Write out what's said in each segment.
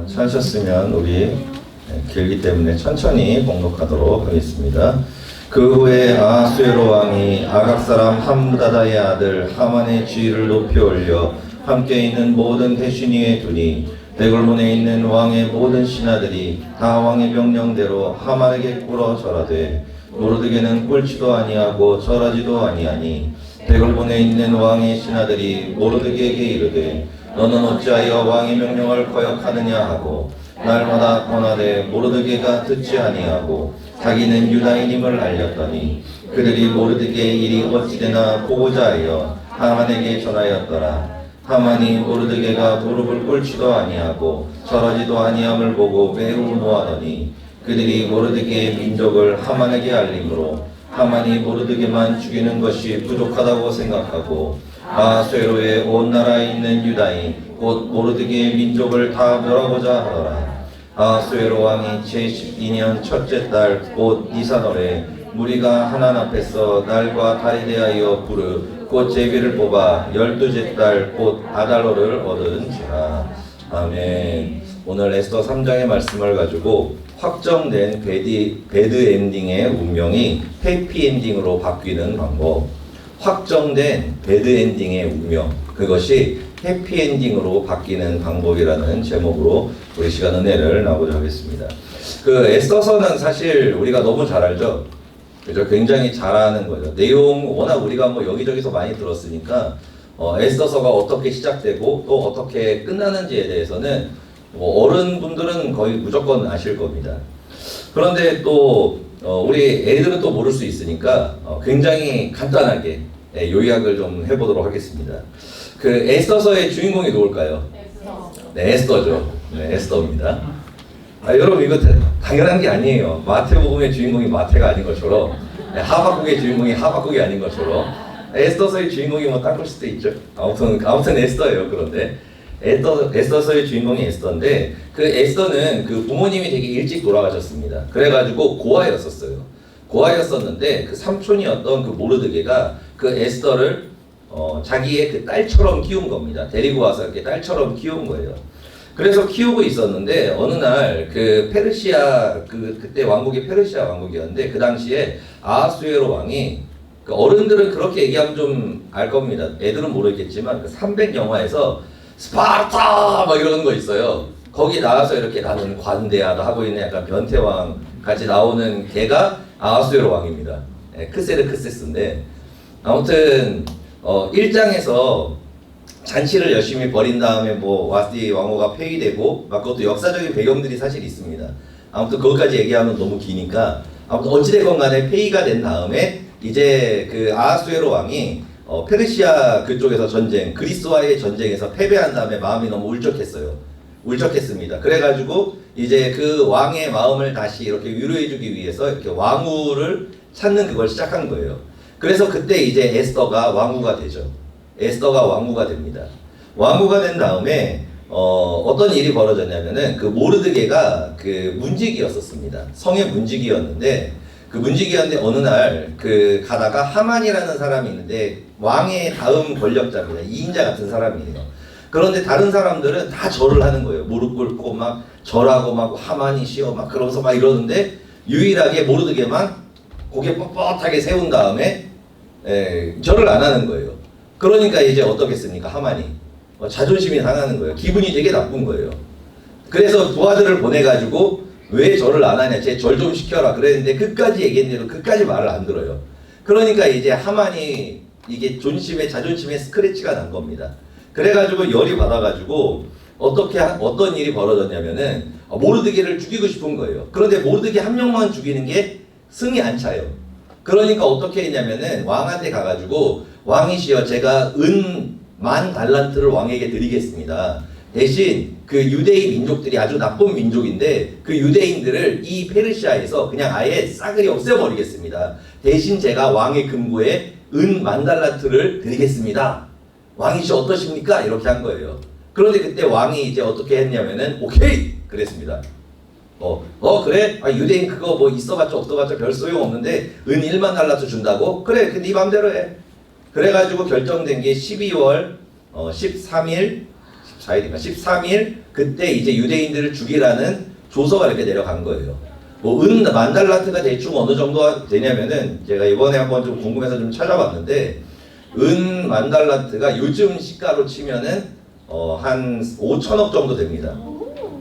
찾으셨으면 우리 길기 때문에 천천히 봉독하도록 하겠습니다. 그 후에 아하수에로 왕이 아각 사람 함다다의 아들 하만의 지위를 높이 올려 함께 있는 모든 대신 위에 두니 대궐문에 있는 왕의 모든 신하들이 다 왕의 명령대로 하만에게 꿇어 절하되 모르드게는 꿇지도 아니하고 절하지도 아니하니 대궐문에 있는 왕의 신하들이 모르드게에게 이르되 너는 어찌하여 왕의 명령을 거역하느냐 하고 날마다 권하되 모르드게가 듣지 아니하고 자기는 유다인임을 알렸더니 그들이 모르드게의 일이 어찌되나 보고자 하여 하만에게 전하였더라. 하만이 모르드게가 무릎을 꿇지도 아니하고 절하지도 아니함을 보고 매우 노하더니 그들이 모르드게의 민족을 하만에게 알림으로 하만이 모르드게만 죽이는 것이 부족하다고 생각하고 아하수에로의 온 나라에 있는 유다인 곧 모르드게의 민족을 다 멸하고자 하더라. 아하수에로 왕이 제12년 첫째 달 곧 니산월에 무리가 하난 앞에서 날과 달에 대하여 부르 곧 제비를 뽑아 12째 달 곧 아달로를 얻은지라. 아멘. 오늘 에스더 3장의 말씀을 가지고 확정된 배드 엔딩의 운명이 해피 엔딩으로 바뀌는 방법, 확정된 배드 엔딩의 운명, 그것이 해피 엔딩으로 바뀌는 방법이라는 제목으로 우리 시간 은혜를 나누고자 하겠습니다. 그 에스더서는 사실 우리가 너무 잘 알죠. 그죠? 굉장히 잘하는 거죠. 내용 워낙 우리가 뭐 여기저기서 많이 들었으니까 에스더서가 어떻게 시작되고 또 어떻게 끝나는지에 대해서는 뭐 어른분들은 거의 무조건 아실 겁니다. 그런데 또 우리 애들은 또 모를 수 있으니까 굉장히 간단하게 요약을 좀 해보도록 하겠습니다. 그 에스더서의 주인공이 누굴까요? 네, 에스더죠. 네, 에스더입니다. 여러분 이거 당연한 게 아니에요. 마태복음의 주인공이 마태가 아닌 것처럼 하박국의 주인공이 하박국이 아닌 것처럼 에스더서의 주인공이 뭐 딴 걸 수도 있죠. 아무튼 에스더예요. 그런데 에스더서의 주인공이 에스더인데 그 에스더는 그 부모님이 되게 일찍 돌아가셨습니다. 그래가지고 고아였었어요. 고아였었는데 그 삼촌이었던 그 모르드게가 그 에스더를 자기의 그 딸처럼 키운 겁니다. 데리고 와서 이렇게 딸처럼 키운 거예요. 그래서 키우고 있었는데 어느 날 그 페르시아 그때 왕국이 페르시아 왕국이었는데 그 당시에 아하수에로 왕이 그 어른들은 그렇게 얘기하면 좀 알 겁니다. 애들은 모르겠지만 그 300 영화에서 스파르타 막 이러는 거 있어요. 거기 나와서 이렇게 나는 관대하다 하고 있는 약간 변태왕 같이 나오는 걔가 아하수에로 왕입니다. 크세르크세스인데 아무튼 1장에서 잔치를 열심히 벌인 다음에 뭐 와스디 왕후가 폐위되고 막 그것도 역사적인 배경들이 사실 있습니다. 아무튼 그것까지 얘기하면 너무 기니까 아무튼 어찌됐건 간에 폐위가 된 다음에 이제 그 아하수에로 왕이 페르시아 그쪽에서 전쟁, 그리스와의 전쟁에서 패배한 다음에 마음이 너무 울적했습니다. 그래가지고 이제 그 왕의 마음을 다시 이렇게 위로해주기 위해서 이렇게 왕후를 찾는 그걸 시작한 거예요. 그래서 그때 이제 에스더가 왕후가 되죠. 에스더가 왕후가 됩니다. 왕후가 된 다음에 어떤 일이 벌어졌냐면은 그 모르드게가 그 문지기였었습니다. 성의 문지기였는데 그 문지기였는데 어느 날 그 가다가 하만이라는 사람이 있는데 왕의 다음 권력자입니다. 2인자 같은 사람이에요. 그런데 다른 사람들은 다 절을 하는 거예요. 무릎 꿇고 막 절하고 막 하만이시여 막 그러면서 막 이러는데 유일하게 모르드게만 고개 뻣뻣하게 세운 다음에 절을 안 하는 거예요. 그러니까 이제 어떻겠습니까? 하만이 자존심이 상하는 거예요. 기분이 되게 나쁜 거예요. 그래서 부하들을 보내가지고 왜 절을 안 하냐, 제 절 좀 시켜라 그랬는데 끝까지 얘기했는데도 끝까지 말을 안 들어요. 그러니까 이제 하만이 이게 자존심에 스크래치가 난 겁니다. 그래가지고 열이 받아가지고 어떤 일이 벌어졌냐면은 모르드게를 죽이고 싶은 거예요. 그런데 모르드게 한 명만 죽이는 게 승이 안 차요. 그러니까 어떻게 했냐면은 왕한테 가가지고 왕이시여 제가 은 10,000달란트를 왕에게 드리겠습니다. 대신 그 유대인 민족들이 아주 나쁜 민족인데 그 유대인들을 이 페르시아에서 그냥 아예 싸그리 없애버리겠습니다. 대신 제가 왕의 금고에 은 10,000달란트를 드리겠습니다. 왕이시 어떠십니까? 이렇게 한 거예요. 그런데 그때 왕이 이제 어떻게 했냐면은 오케이! 그랬습니다. 그래? 유대인 그거 뭐 있어봤자 없어봤자 별 소용 없는데 은 10,000달란트 준다고? 그래, 그 네 맘대로 해. 그래가지고 결정된 게 12월 13일 14일인가 13일 그때 이제 유대인들을 죽이라는 조서가 이렇게 내려간 거예요. 뭐 은 만달란트가 대충 어느 정도 되냐면은 제가 이번에 한번 좀 궁금해서 좀 찾아봤는데 은 만달란트가 요즘 시가로 치면은 한 5천억 정도 됩니다.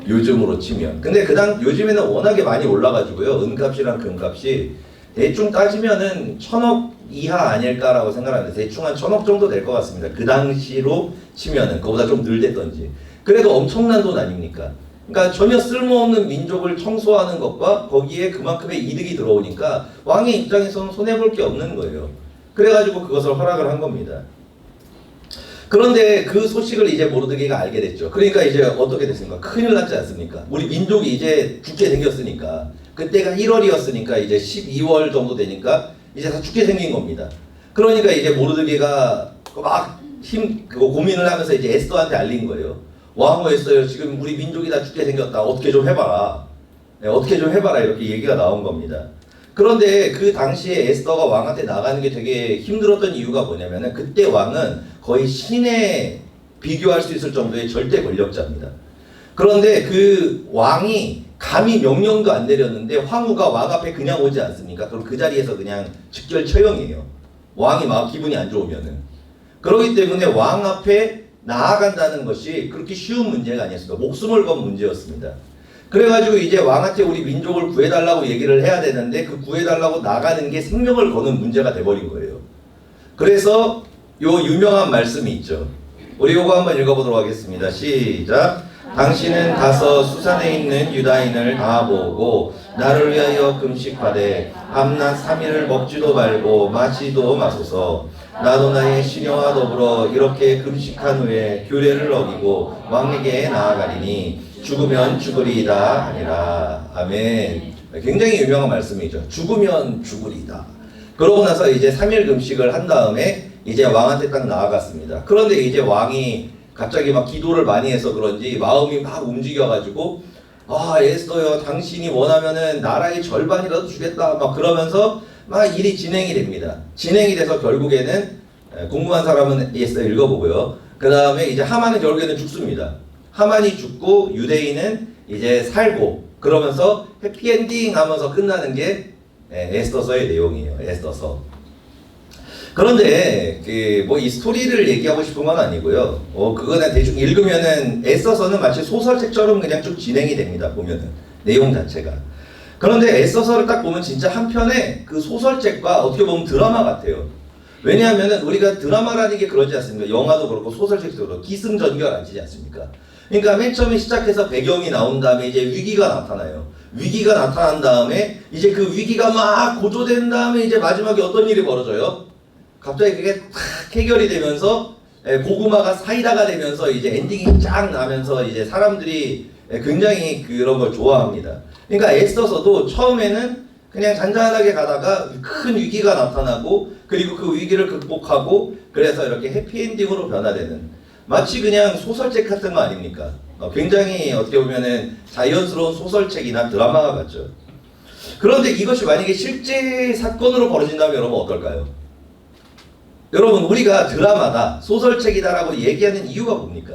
요즘으로 치면. 근데 요즘에는 워낙에 많이 올라가지고요. 은값이랑 금값이 대충 따지면은 1,000억 이하 아닐까라고 생각하는데 대충 한 1,000억 정도 될 것 같습니다. 그 당시로 치면은 그보다 좀 덜 됐던지. 그래도 엄청난 돈 아닙니까? 그러니까 전혀 쓸모없는 민족을 청소하는 것과 거기에 그만큼의 이득이 들어오니까 왕의 입장에서는 손해볼 게 없는 거예요. 그래가지고 그것을 허락을 한 겁니다. 그런데 그 소식을 이제 모르드게가 알게 됐죠. 그러니까 이제 어떻게 됐습니까? 큰일 났지 않습니까? 우리 민족이 이제 죽게 생겼으니까 그때가 1월이었으니까 이제 12월 정도 되니까 이제 다 죽게 생긴 겁니다. 그러니까 이제 모르드게가 막 그거 고민을 하면서 이제 에스더한테 알린 거예요. 왕후 에스더요, 지금 우리 민족이 다 죽게 생겼다. 어떻게 좀 해봐라. 네, 어떻게 좀 해봐라. 이렇게 얘기가 나온 겁니다. 그런데 그 당시에 에스더가 왕한테 나가는 게 되게 힘들었던 이유가 뭐냐면은 그때 왕은 거의 신에 비교할 수 있을 정도의 절대 권력자입니다. 그런데 그 왕이 감히 명령도 안 내렸는데 황후가 왕 앞에 그냥 오지 않습니까? 그럼 그 자리에서 그냥 직결 처형이에요. 왕이 막 기분이 안 좋으면은. 그렇기 때문에 왕 앞에 나아간다는 것이 그렇게 쉬운 문제가 아니었습니다. 목숨을 건 문제였습니다. 그래가지고 이제 왕한테 우리 민족을 구해달라고 얘기를 해야 되는데 그 구해달라고 나가는 게 생명을 거는 문제가 돼버린 거예요. 그래서 요 유명한 말씀이 있죠. 우리 요거 한번 읽어보도록 하겠습니다. 시작. 당신은 가서 수산에 있는 유다인을 다 모으고 나를 위하여 금식하되 밤낮 3일을 먹지도 말고 마시도 마소서. 나도 나의 시녀와 더불어 이렇게 금식한 후에 규례를 어기고 왕에게 나아가리니 죽으면 죽으리이다 아니라. 아멘. 굉장히 유명한 말씀이죠. 죽으면 죽으리이다. 그러고 나서 이제 3일 금식을 한 다음에 이제 왕한테 딱 나아갔습니다. 그런데 이제 왕이 갑자기 막 기도를 많이 해서 그런지 마음이 막 움직여가지고 에스더여, 당신이 원하면은 나라의 절반이라도 주겠다 막 그러면서 막 일이 진행이 됩니다. 진행이 돼서 결국에는 궁금한 사람은 에스더 읽어보고요. 그 다음에 이제 하만은 결국에는 죽습니다. 하만이 죽고 유대인은 이제 살고 그러면서 해피엔딩 하면서 끝나는 게 에스더서의 내용이에요. 에스더서. 그런데 뭐 이 스토리를 얘기하고 싶은 건 아니고요. 그거는 대충 읽으면은 에스더서는 마치 소설책처럼 그냥 쭉 진행이 됩니다. 보면은 내용 자체가. 그런데 에스더서를 딱 보면 진짜 한편의 그 소설책과 어떻게 보면 드라마 같아요. 왜냐하면은 우리가 드라마라는 게 그러지 않습니까? 영화도 그렇고 소설책도 그렇고 기승전결 안 치지 않습니까? 그러니까 맨 처음에 시작해서 배경이 나온 다음에 이제 위기가 나타나요. 위기가 나타난 다음에 이제 그 위기가 막 고조된 다음에 이제 마지막에 어떤 일이 벌어져요? 갑자기 그게 탁 해결이 되면서 고구마가 사이다가 되면서 이제 엔딩이 쫙 나면서 이제 사람들이 굉장히 그런 걸 좋아합니다. 그러니까 에스더서도 처음에는 그냥 잔잔하게 가다가 큰 위기가 나타나고 그리고 그 위기를 극복하고 그래서 이렇게 해피엔딩으로 변화되는 마치 그냥 소설책 같은 거 아닙니까? 굉장히 어떻게 보면은 자연스러운 소설책이나 드라마가 같죠. 그런데 이것이 만약에 실제 사건으로 벌어진다면 여러분 어떨까요? 여러분 우리가 드라마다 소설책이다라고 얘기하는 이유가 뭡니까?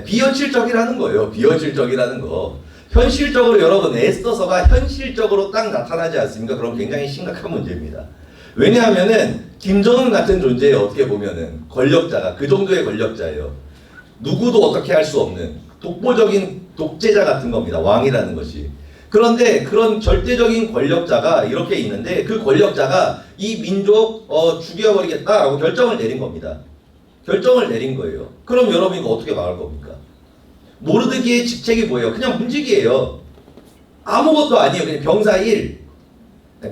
비현실적이라는 거예요. 비현실적이라는 거. 현실적으로 여러분 에스더서가 현실적으로 딱 나타나지 않습니까? 그럼 굉장히 심각한 문제입니다. 왜냐하면은 김정은 같은 존재예요. 어떻게 보면은 권력자가 그 정도의 권력자예요. 누구도 어떻게 할 수 없는 독보적인 독재자 같은 겁니다. 왕이라는 것이. 그런데 그런 절대적인 권력자가 이렇게 있는데 그 권력자가 이 민족 죽여버리겠다라고 결정을 내린 겁니다. 결정을 내린 거예요. 그럼 여러분 이거 어떻게 막을 겁니까? 모르드게의 직책이 뭐예요? 그냥 문직이에요. 아무것도 아니에요. 그냥 병사 1.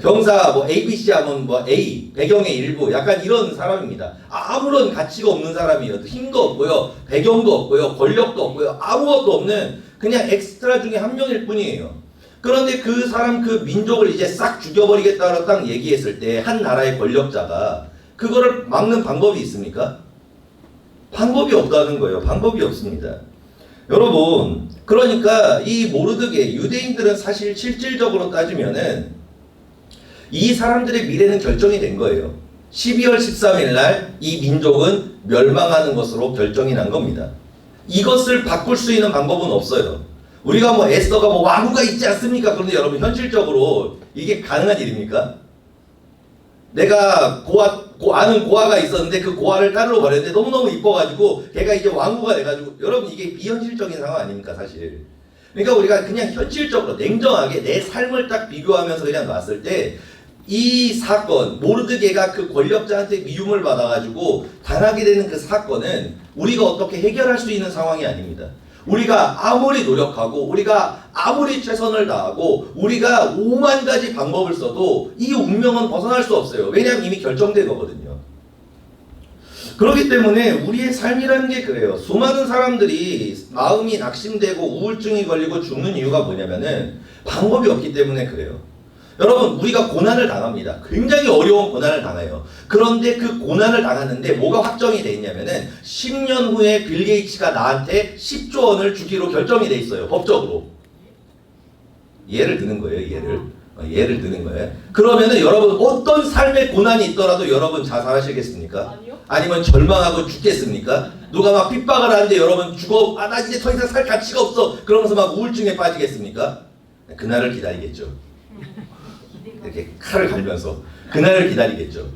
병사 뭐 ABC 하면 뭐 A, 배경의 일부 약간 이런 사람입니다. 아무런 가치가 없는 사람이에요. 힘도 없고요. 배경도 없고요. 권력도 없고요. 아무것도 없는 그냥 엑스트라 중에 한 명일 뿐이에요. 그런데 그 사람 그 민족을 이제 싹 죽여버리겠다고 딱 얘기했을 때 한 나라의 권력자가 그거를 막는 방법이 있습니까? 방법이 없다는 거예요. 방법이 없습니다. 여러분 그러니까 이 모르드게 유대인들은 사실 실질적으로 따지면은 이 사람들의 미래는 결정이 된 거예요. 12월 13일 날 이 민족은 멸망하는 것으로 결정이 난 겁니다. 이것을 바꿀 수 있는 방법은 없어요. 우리가 뭐 에스더가 뭐 와구가 있지 않습니까? 그런데 여러분 현실적으로 이게 가능한 일입니까? 내가 아는 고아가 있었는데 그 고아를 딸로 버렸는데 너무너무 이뻐가지고 걔가 이제 왕후가 돼가지고 여러분 이게 비현실적인 상황 아닙니까 사실. 그러니까 우리가 그냥 현실적으로 냉정하게 내 삶을 딱 비교하면서 그냥 놨을 때 이 사건 모르드게가 그 권력자한테 미움을 받아가지고 당하게 되는 그 사건은 우리가 어떻게 해결할 수 있는 상황이 아닙니다. 우리가 아무리 노력하고 우리가 아무리 최선을 다하고 우리가 5만 가지 방법을 써도 이 운명은 벗어날 수 없어요. 왜냐하면 이미 결정된 거거든요. 그렇기 때문에 우리의 삶이라는 게 그래요. 수많은 사람들이 마음이 낙심되고 우울증이 걸리고 죽는 이유가 뭐냐면은 방법이 없기 때문에 그래요. 여러분 우리가 고난을 당합니다. 굉장히 어려운 고난을 당해요. 그런데 그 고난을 당하는데 뭐가 확정이 돼 있냐면은 10년 후에 빌 게이츠가 나한테 10조 원을 주기로 결정이 돼 있어요. 법적으로. 예를 드는 거예요. 예를 드는 거예요. 그러면은 여러분 어떤 삶의 고난이 있더라도 여러분 자살하시겠습니까? 아니요. 아니면 절망하고 죽겠습니까? 누가 막 핍박을 하는데 여러분 죽어, 나 이제 더 이상 살 가치가 없어. 그러면서 막 우울증에 빠지겠습니까? 그날을 기다리겠죠. 이렇게 칼을 갈면서 그날을 기다리겠죠.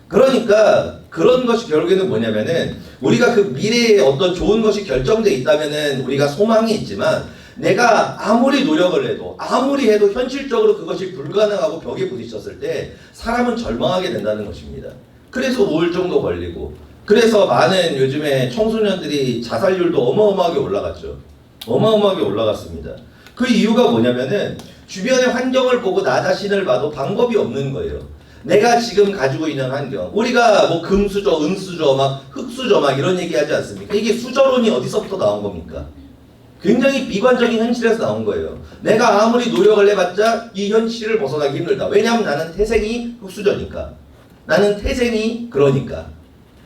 그러니까 그런 것이 결국에는 뭐냐면은 우리가 그 미래에 어떤 좋은 것이 결정돼 있다면은 우리가 소망이 있지만 내가 아무리 노력을 해도 아무리 해도 현실적으로 그것이 불가능하고 벽에 부딪혔을 때 사람은 절망하게 된다는 것입니다. 그래서 우울증도 걸리고 그래서 많은 요즘에 청소년들이 자살률도 어마어마하게 올라갔죠. 어마어마하게 올라갔습니다. 그 이유가 뭐냐면은 주변의 환경을 보고 나 자신을 봐도 방법이 없는 거예요. 내가 지금 가지고 있는 환경, 우리가 뭐 금수저, 은수저, 막 흙수저 막 이런 얘기 하지 않습니까? 이게 수저론이 어디서부터 나온 겁니까? 굉장히 비관적인 현실에서 나온 거예요. 내가 아무리 노력을 해봤자 이 현실을 벗어나기 힘들다. 왜냐하면 나는 태생이 흙수저니까. 나는 태생이 그러니까.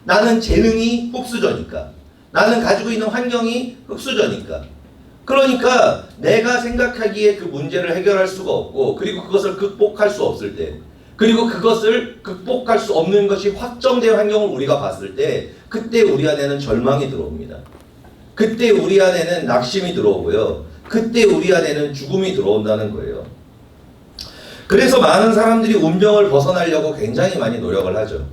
나는 재능이 흙수저니까. 나는 가지고 있는 환경이 흙수저니까. 그러니까 내가 생각하기에 그 문제를 해결할 수가 없고 그리고 그것을 극복할 수 없을 때 그리고 그것을 극복할 수 없는 것이 확정된 환경을 우리가 봤을 때 그때 우리 안에는 절망이 들어옵니다. 그때 우리 안에는 낙심이 들어오고요. 그때 우리 안에는 죽음이 들어온다는 거예요. 그래서 많은 사람들이 운명을 벗어나려고 굉장히 많이 노력을 하죠.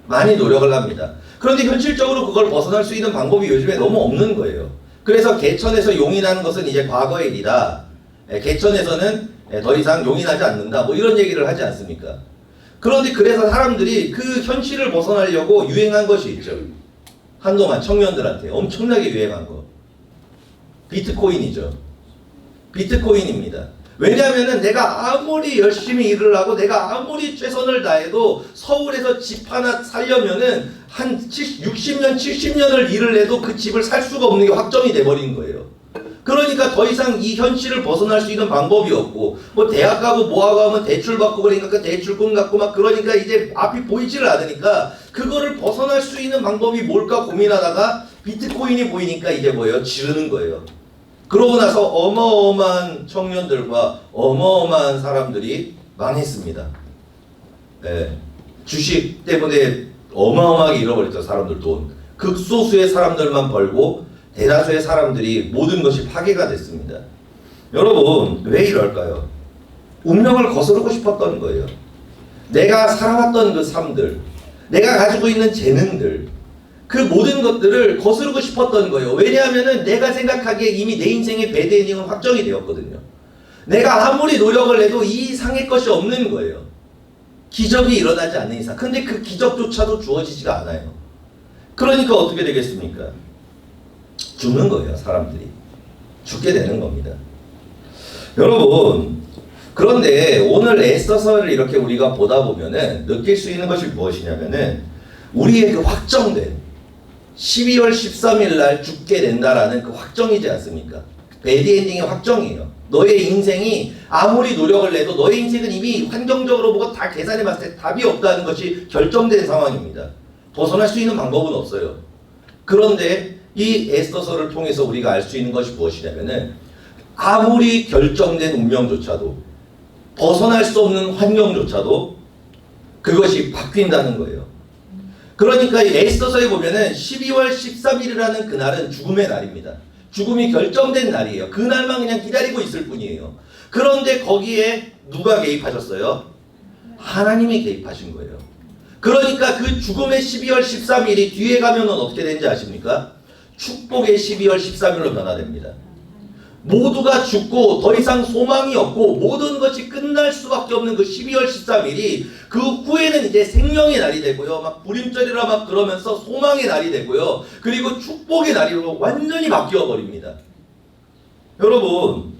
많이 노력을 합니다. 그런데 현실적으로 그걸 벗어날 수 있는 방법이 요즘에 너무 없는 거예요. 그래서 개천에서 용인하는 것은 이제 과거의 일이다. 개천에서는 더 이상 용인하지 않는다. 뭐 이런 얘기를 하지 않습니까? 그런데 그래서 사람들이 그 현실을 벗어나려고 유행한 것이 있죠. 한동안 청년들한테 엄청나게 유행한 거. 비트코인이죠. 비트코인입니다. 왜냐하면은 내가 아무리 열심히 일을 하고 내가 아무리 최선을 다해도 서울에서 집 하나 살려면은 한 60년, 70년을 일을 해도 그 집을 살 수가 없는 게 확정이 돼버린 거예요. 그러니까 더 이상 이 현실을 벗어날 수 있는 방법이 없고 뭐 대학 가고 뭐하고 하면 대출 받고 그러니까 그 대출금 갖고 막 그러니까 이제 앞이 보이지를 않으니까 그거를 벗어날 수 있는 방법이 뭘까 고민하다가 비트코인이 보이니까 이제 뭐예요? 지르는 거예요. 그러고 나서 어마어마한 청년들과 어마어마한 사람들이 망했습니다. 네. 주식 때문에 어마어마하게 잃어버렸죠. 사람들 돈. 극소수의 사람들만 벌고 대다수의 사람들이 모든 것이 파괴가 됐습니다. 여러분 왜 이럴까요? 운명을 거스르고 싶었던 거예요. 내가 살아왔던 그 삶들, 내가 가지고 있는 재능들, 그 모든 것들을 거스르고 싶었던 거예요. 왜냐하면은 내가 생각하기에 이미 내 인생의 배드엔딩은 확정이 되었거든요. 내가 아무리 노력을 해도 이 이상의 것이 없는 거예요. 기적이 일어나지 않는 이상. 근데 그 기적조차도 주어지지가 않아요. 그러니까 어떻게 되겠습니까? 죽는 거예요. 사람들이. 죽게 되는 겁니다. 여러분 그런데 오늘 에스더서를 이렇게 우리가 보다 보면은 느낄 수 있는 것이 무엇이냐면은 우리의 그 확정된 12월 13일 날 죽게 된다라는 그 확정이지 않습니까? 배드엔딩의 확정이에요. 너의 인생이 아무리 노력을 해도 너의 인생은 이미 환경적으로 보고 다 계산해 봤을 때 답이 없다는 것이 결정된 상황입니다. 벗어날 수 있는 방법은 없어요. 그런데 이 에스더서를 통해서 우리가 알 수 있는 것이 무엇이냐면은 아무리 결정된 운명조차도 벗어날 수 없는 환경조차도 그것이 바뀐다는 거예요. 그러니까 이 에스더서에 보면은 12월 13일이라는 그날은 죽음의 날입니다. 죽음이 결정된 날이에요. 그날만 그냥 기다리고 있을 뿐이에요. 그런데 거기에 누가 개입하셨어요? 하나님이 개입하신 거예요. 그러니까 그 죽음의 12월 13일이 뒤에 가면은 어떻게 되는지 아십니까? 축복의 12월 13일로 변화됩니다. 모두가 죽고 더 이상 소망이 없고 모든 것이 끝날 수밖에 없는 그 12월 13일이 그 후에는 이제 생명의 날이 되고요. 막 불임절이라 막 그러면서 소망의 날이 되고요. 그리고 축복의 날로 완전히 바뀌어 버립니다. 여러분,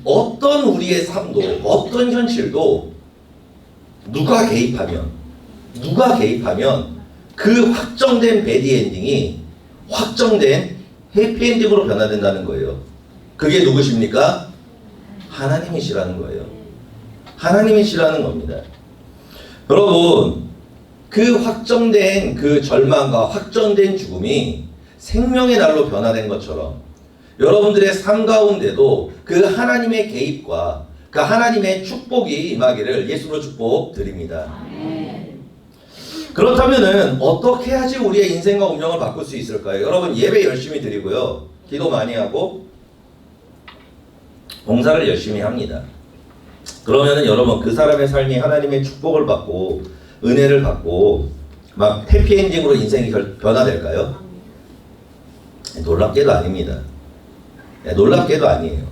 어떤 우리의 삶도 어떤 현실도 누가 개입하면 그 확정된 배드엔딩이 확정된 해피엔딩으로 변화된다는 거예요. 그게 누구십니까? 하나님이시라는 거예요. 하나님이시라는 겁니다. 여러분, 그 확정된 그 절망과 확정된 죽음이 생명의 날로 변화된 것처럼 여러분들의 삶 가운데도 그 하나님의 개입과 그 하나님의 축복이 임하기를 예수로 축복드립니다. 그렇다면은 어떻게 해야지 우리의 인생과 운명을 바꿀 수 있을까요? 여러분, 예배 열심히 드리고요. 기도 많이 하고 봉사를 열심히 합니다. 그러면은 여러분, 그 사람의 삶이 하나님의 축복을 받고 은혜를 받고 막 해피엔딩으로 인생이 변화될까요? 놀랍게도 아닙니다. 놀랍게도 아니에요.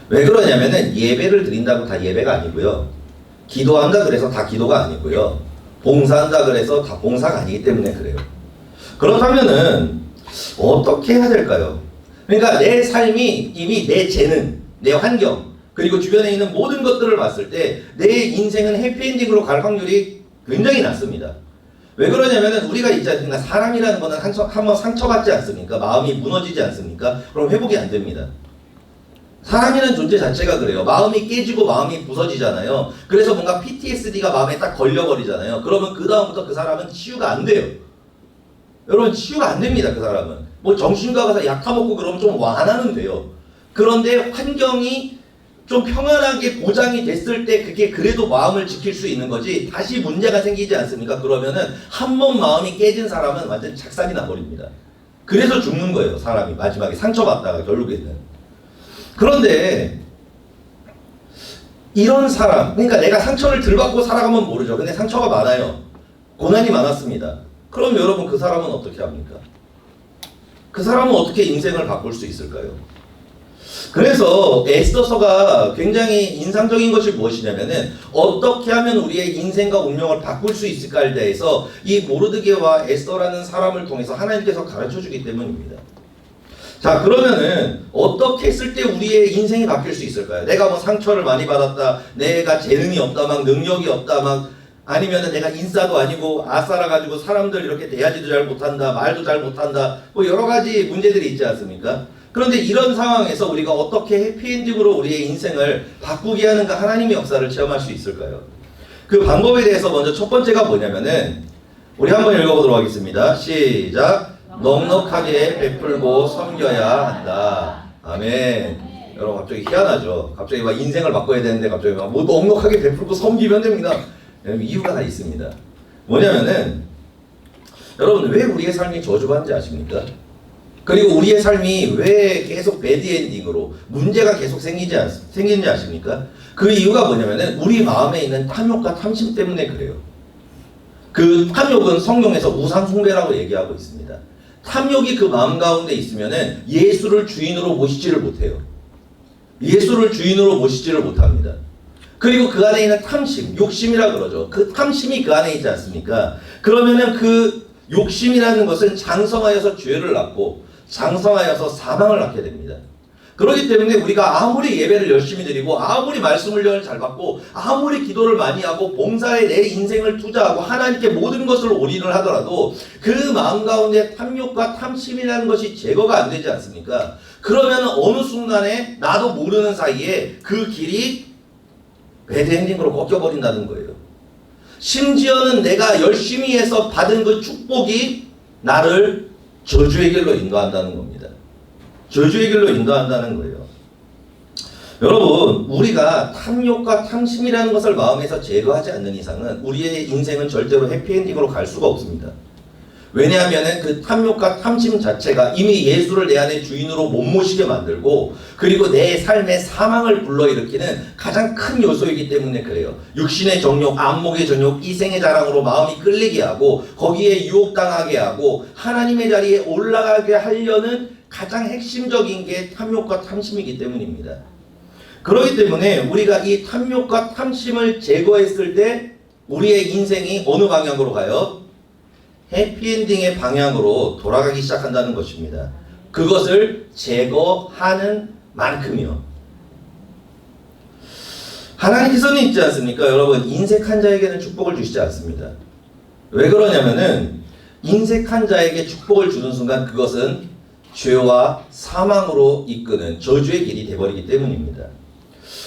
왜 그러냐면은 예배를 드린다고 다 예배가 아니고요. 기도한다 그래서 다 기도가 아니고요. 봉사한다 그래서 다 봉사가 아니기 때문에 그래요. 그렇다면은 어떻게 해야 될까요? 그러니까 내 삶이 이미 내 재능, 내 환경, 그리고 주변에 있는 모든 것들을 봤을 때 내 인생은 해피엔딩으로 갈 확률이 굉장히 낮습니다. 왜 그러냐면은 우리가 있지 않습니까? 사람이라는 거는 한번 상처받지 않습니까? 마음이 무너지지 않습니까? 그럼 회복이 안 됩니다. 사람이라는 존재 자체가 그래요. 마음이 깨지고 마음이 부서지잖아요. 그래서 뭔가 PTSD가 마음에 딱 걸려버리잖아요. 그러면 그 다음부터 그 사람은 치유가 안 돼요. 여러분, 치유가 안 됩니다. 그 사람은. 뭐 정신과 가서 약 타먹고 그러면 좀 완화는 돼요. 그런데 환경이 좀 평안하게 보장이 됐을 때 그게 그래도 마음을 지킬 수 있는 거지, 다시 문제가 생기지 않습니까? 그러면은 한 번 마음이 깨진 사람은 완전 착살이 나버립니다. 그래서 죽는 거예요. 사람이 마지막에 상처받다가 결국에는. 그런데 이런 사람, 그러니까 내가 상처를 덜 받고 살아가면 모르죠. 근데 상처가 많아요. 고난이 많았습니다. 그럼 여러분, 그 사람은 어떻게 합니까? 그 사람은 어떻게 인생을 바꿀 수 있을까요? 그래서 에스더서가 굉장히 인상적인 것이 무엇이냐면은 어떻게 하면 우리의 인생과 운명을 바꿀 수 있을까에 대해서 이 모르드게와 에스더라는 사람을 통해서 하나님께서 가르쳐 주기 때문입니다. 자, 그러면은 어떻게 했을 때 우리의 인생이 바뀔 수 있을까요? 내가 뭐 상처를 많이 받았다, 내가 재능이 없다, 막 능력이 없다, 막 아니면은 내가 인싸도 아니고 아싸라 가지고 사람들 이렇게 대하지도 잘 못한다, 말도 잘 못한다, 뭐 여러 가지 문제들이 있지 않습니까? 그런데 이런 상황에서 우리가 어떻게 해피엔딩으로 우리의 인생을 바꾸게 하는가, 하나님의 역사를 체험할 수 있을까요? 그 방법에 대해서 먼저 첫 번째가 뭐냐면은 우리 한번 읽어보도록 하겠습니다. 시작. 넉넉하게 베풀고 섬겨야 한다. 아멘. 여러분, 갑자기 희한하죠? 갑자기 막 인생을 바꿔야 되는데 갑자기 막 뭐 넉넉하게 베풀고 섬기면 됩니다. 이유가 다 있습니다. 뭐냐면은 여러분, 왜 우리의 삶이 저주받는지 아십니까? 그리고 우리의 삶이 왜 계속 배드엔딩으로 문제가 계속 생기는지 아십니까? 그 이유가 뭐냐면은 우리 마음에 있는 탐욕과 탐심 때문에 그래요. 그 탐욕은 성경에서 우상 숭배라고 얘기하고 있습니다. 탐욕이 그 마음 가운데 있으면은 예수를 주인으로 모시지를 못해요. 예수를 주인으로 모시지를 못합니다. 그리고 그 안에 있는 탐심, 욕심이라 그러죠. 그 탐심이 그 안에 있지 않습니까? 그러면은 그 욕심이라는 것은 장성하여서 죄를 낳고 장성하여서 사망을 낳게 됩니다. 그렇기 때문에 우리가 아무리 예배를 열심히 드리고 아무리 말씀 훈련을 잘 받고 아무리 기도를 많이 하고 봉사에 내 인생을 투자하고 하나님께 모든 것을 올인을 하더라도 그 마음 가운데 탐욕과 탐심이라는 것이 제거가 안 되지 않습니까? 그러면 어느 순간에 나도 모르는 사이에 그 길이 배드엔딩으로 꺾여버린다는 거예요. 심지어는 내가 열심히 해서 받은 그 축복이 나를 저주의 길로 인도한다는 겁니다. 저주의 길로 인도한다는 거예요. 여러분, 우리가 탐욕과 탐심이라는 것을 마음에서 제거하지 않는 이상은 우리의 인생은 절대로 해피엔딩으로 갈 수가 없습니다. 왜냐하면 그 탐욕과 탐심 자체가 이미 예수를 내 안에 주인으로 못 모시게 만들고, 그리고 내 삶의 사망을 불러일으키는 가장 큰 요소이기 때문에 그래요. 육신의 정욕, 안목의 정욕, 이생의 자랑으로 마음이 끌리게 하고 거기에 유혹당하게 하고 하나님의 자리에 올라가게 하려는 가장 핵심적인 게 탐욕과 탐심이기 때문입니다. 그렇기 때문에 우리가 이 탐욕과 탐심을 제거했을 때 우리의 인생이 어느 방향으로 가요? 해피엔딩의 방향으로 돌아가기 시작한다는 것입니다. 그것을 제거하는 만큼이요. 하나님께서는 있지 않습니까? 여러분, 인색한 자에게는 축복을 주시지 않습니다. 왜 그러냐면은 인색한 자에게 축복을 주는 순간 그것은 죄와 사망으로 이끄는 저주의 길이 되어버리기 때문입니다.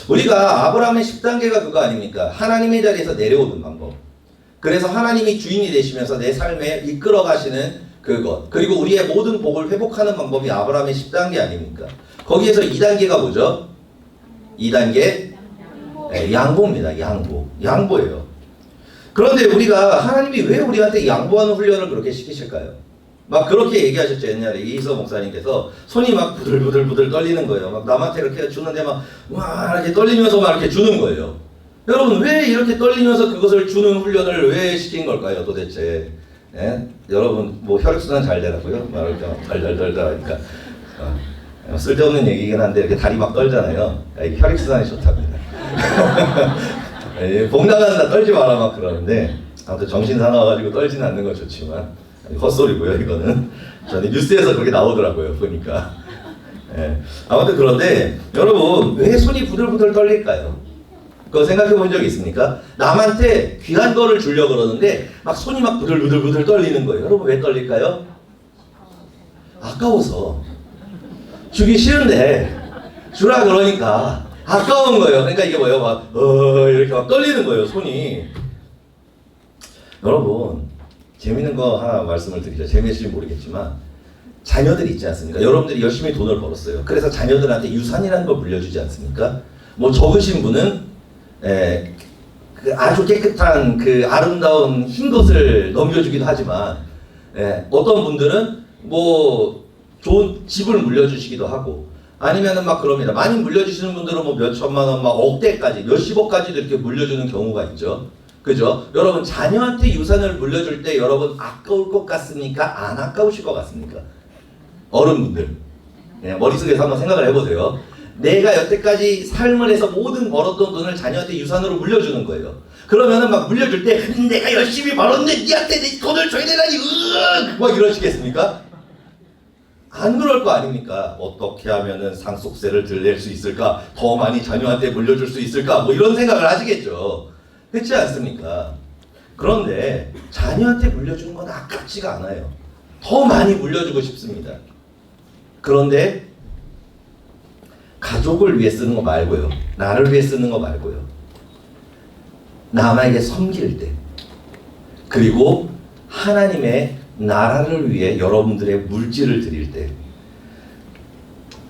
우리가 아브라함의 10단계가 그거 아닙니까? 하나님의 자리에서 내려오는 방법. 그래서 하나님이 주인이 되시면서 내 삶에 이끌어 가시는 그것, 그리고 우리의 모든 복을 회복하는 방법이 아브라함의 10단계 아닙니까? 거기에서 2단계가 뭐죠? 2단계 양보입니다. 양보예요. 그런데 우리가 하나님이 왜 우리한테 양보하는 훈련을 그렇게 시키실까요? 막 그렇게 얘기하셨죠. 옛날에 이희서 목사님께서 손이 막 부들부들 떨리는 거예요. 막 남한테 이렇게 주는데 막 이렇게 떨리면서 막 이렇게 주는 거예요. 여러분, 왜 이렇게 떨리면서 그것을 주는 훈련을 왜 시킨 걸까요, 도대체? 예? 여러분, 뭐 혈액순환 잘 되라고요? 막 이렇게 덜덜덜 하니까 쓸데없는 얘기긴 한데 이렇게 다리 막 떨잖아요. 이게 혈액순환이 좋답니다. 복 나간다 떨지 마라 막 그러는데, 아무튼 정신 사나워가지고 떨지는 않는 건 좋지만 헛소리고요. 이거는 저는 뉴스에서 그렇게 나오더라고요, 보니까. 예. 아무튼 그런데 여러분, 왜 손이 부들부들 떨릴까요? 그거 생각해 본 적 있습니까? 남한테 귀한 거를 주려고 그러는데 막 손이 막 부들부들 떨리는 거예요. 여러분, 왜 떨릴까요? 아까워서. 주기 싫은데 주라 그러니까 아까운 거예요. 그러니까 이게 뭐예요? 막 이렇게 막 떨리는 거예요, 손이. 여러분, 재밌는 거 하나 말씀을 드리죠. 재미있을지 모르겠지만 자녀들이 있지 않습니까? 여러분들이 열심히 돈을 벌었어요. 그래서 자녀들한테 유산이라는 걸 물려주지 않습니까? 뭐 적으신 분은 그 아주 깨끗한 그 아름다운 흰 것을 넘겨주기도 하지만, 어떤 분들은 뭐 좋은 집을 물려주시기도 하고, 아니면은 막 그럽니다. 많이 물려주시는 분들은 뭐 몇 천만 원, 막 억대까지, 몇십억까지도 이렇게 물려주는 경우가 있죠. 그죠? 여러분, 자녀한테 유산을 물려줄 때 여러분 아까울 것 같습니까? 안 아까우실 것 같습니까? 어른분들, 머릿속에서 한번 생각을 해보세요. 내가 여태까지 삶을 해서 모든 벌었던 돈을 자녀한테 유산으로 물려주는 거예요. 그러면은 막 물려줄 때 내가 열심히 벌었는데 니한테 내 돈을 줘야 되다니 막 이러시겠습니까? 안 그럴 거 아닙니까? 어떻게 하면은 상속세를 덜 낼 수 있을까? 더 많이 자녀한테 물려줄 수 있을까? 뭐 이런 생각을 하시겠죠. 그렇지 않습니까? 그런데 자녀한테 물려주는 건 아깝지가 않아요. 더 많이 물려주고 싶습니다. 그런데 가족을 위해 쓰는 거 말고요. 나를 위해 쓰는 거 말고요. 남에게 섬길 때, 그리고 하나님의 나라를 위해 여러분들의 물질을 드릴 때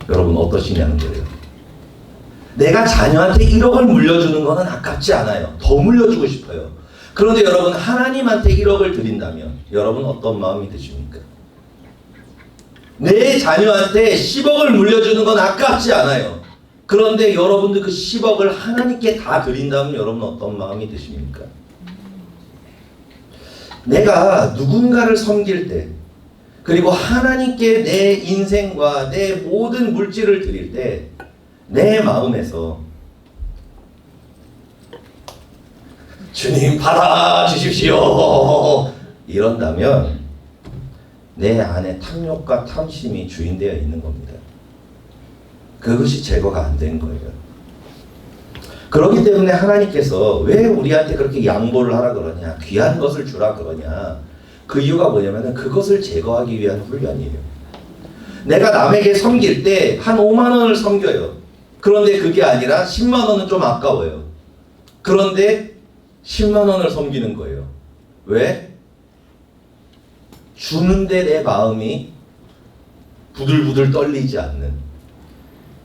여러분 어떠시냐는 거예요. 내가 자녀한테 1억을 물려주는 거는 아깝지 않아요. 더 물려주고 싶어요. 그런데 여러분, 하나님한테 1억을 드린다면 여러분 어떤 마음이 드십니까? 내 자녀한테 10억을 물려주는 건 아깝지 않아요. 그런데 여러분들 그 10억을 하나님께 다 드린다면 여러분 어떤 마음이 드십니까? 내가 누군가를 섬길 때, 그리고 하나님께 내 인생과 내 모든 물질을 드릴 때 내 마음에서 주님 받아주십시오 이런다면 내 안에 탐욕과 탐심이 주인되어 있는 겁니다. 그것이 제거가 안 된 거예요. 그렇기 때문에 하나님께서 왜 우리한테 그렇게 양보를 하라 그러냐, 귀한 것을 주라 그러냐, 그 이유가 뭐냐면 그것을 제거하기 위한 훈련이에요. 내가 남에게 섬길 때 한 5만 원을 섬겨요. 그런데 그게 아니라 10만 원은 좀 아까워요. 그런데 10만 원을 섬기는 거예요. 왜? 주는데 내 마음이 부들부들 떨리지 않는,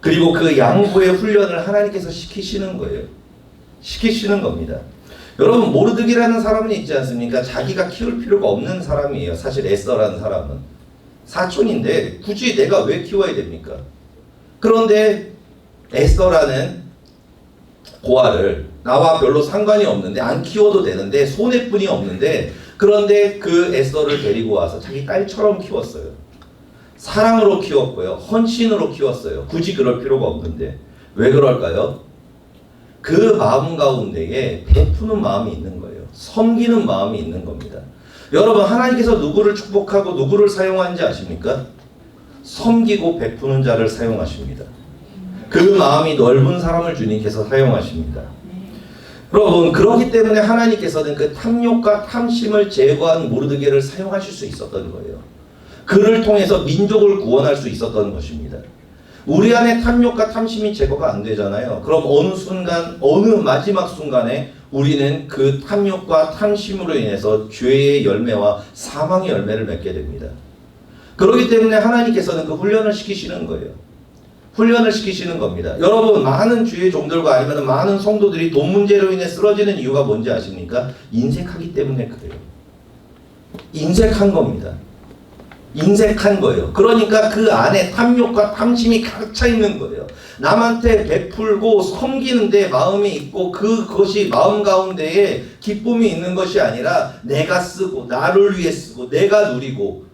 그리고 그 양보의 훈련을 하나님께서 시키시는 거예요. 시키시는 겁니다. 여러분, 모르드게라는 사람은 있지 않습니까? 자기가 키울 필요가 없는 사람이에요. 사실 에스더라는 사람은 사촌인데 굳이 내가 왜 키워야 됩니까? 그런데 에스더라는 고아를 나와 별로 상관이 없는데, 안 키워도 되는데, 손해뿐이 없는데, 그런데 그 에스더를 데리고 와서 자기 딸처럼 키웠어요. 사랑으로 키웠고요. 헌신으로 키웠어요. 굳이 그럴 필요가 없는데. 왜 그럴까요? 그 마음 가운데에 베푸는 마음이 있는 거예요. 섬기는 마음이 있는 겁니다. 여러분, 하나님께서 누구를 축복하고 누구를 사용하는지 아십니까? 섬기고 베푸는 자를 사용하십니다. 그 마음이 넓은 사람을 주님께서 사용하십니다. 여러분, 그렇기 때문에 하나님께서는 그 탐욕과 탐심을 제거한 모르드게를 사용하실 수 있었던 거예요. 그를 통해서 민족을 구원할 수 있었던 것입니다. 우리 안에 탐욕과 탐심이 제거가 안 되잖아요. 그럼 어느 순간, 어느 마지막 순간에 우리는 그 탐욕과 탐심으로 인해서 죄의 열매와 사망의 열매를 맺게 됩니다. 그렇기 때문에 하나님께서는 그 훈련을 시키시는 거예요. 훈련을 시키시는 겁니다. 여러분, 많은 주의 종들과 아니면 많은 성도들이 돈 문제로 인해 쓰러지는 이유가 뭔지 아십니까? 인색하기 때문에 그래요. 인색한 겁니다. 인색한 거예요. 그러니까 그 안에 탐욕과 탐심이 가득 차 있는 거예요. 남한테 베풀고 섬기는데 마음이 있고, 그것이 마음 가운데에 기쁨이 있는 것이 아니라 내가 쓰고 나를 위해 쓰고 내가 누리고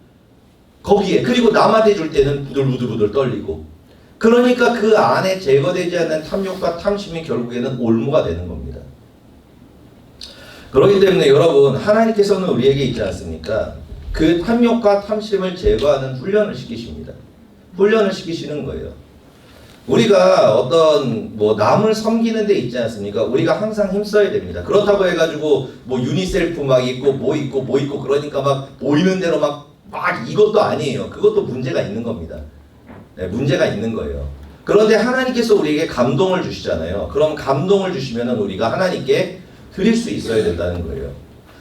거기에, 그리고 남한테 줄 때는 부들부들 떨리고, 그러니까 그 안에 제거되지 않는 탐욕과 탐심이 결국에는 올무가 되는 겁니다. 그렇기 때문에 여러분, 하나님께서는 우리에게 있지 않습니까? 그 탐욕과 탐심을 제거하는 훈련을 시키십니다. 훈련을 시키시는 거예요. 우리가 어떤 남을 섬기는 데 있지 않습니까? 우리가 항상 힘써야 됩니다. 그렇다고 해가지고 유니셀프 막 있고 뭐 있고 그러니까 막 보이는 대로 막 이것도 아니에요. 그것도 문제가 있는 겁니다. 네, 문제가 있는 거예요. 그런데 하나님께서 우리에게 감동을 주시잖아요. 그럼 감동을 주시면은 우리가 하나님께 드릴 수 있어야 된다는 거예요.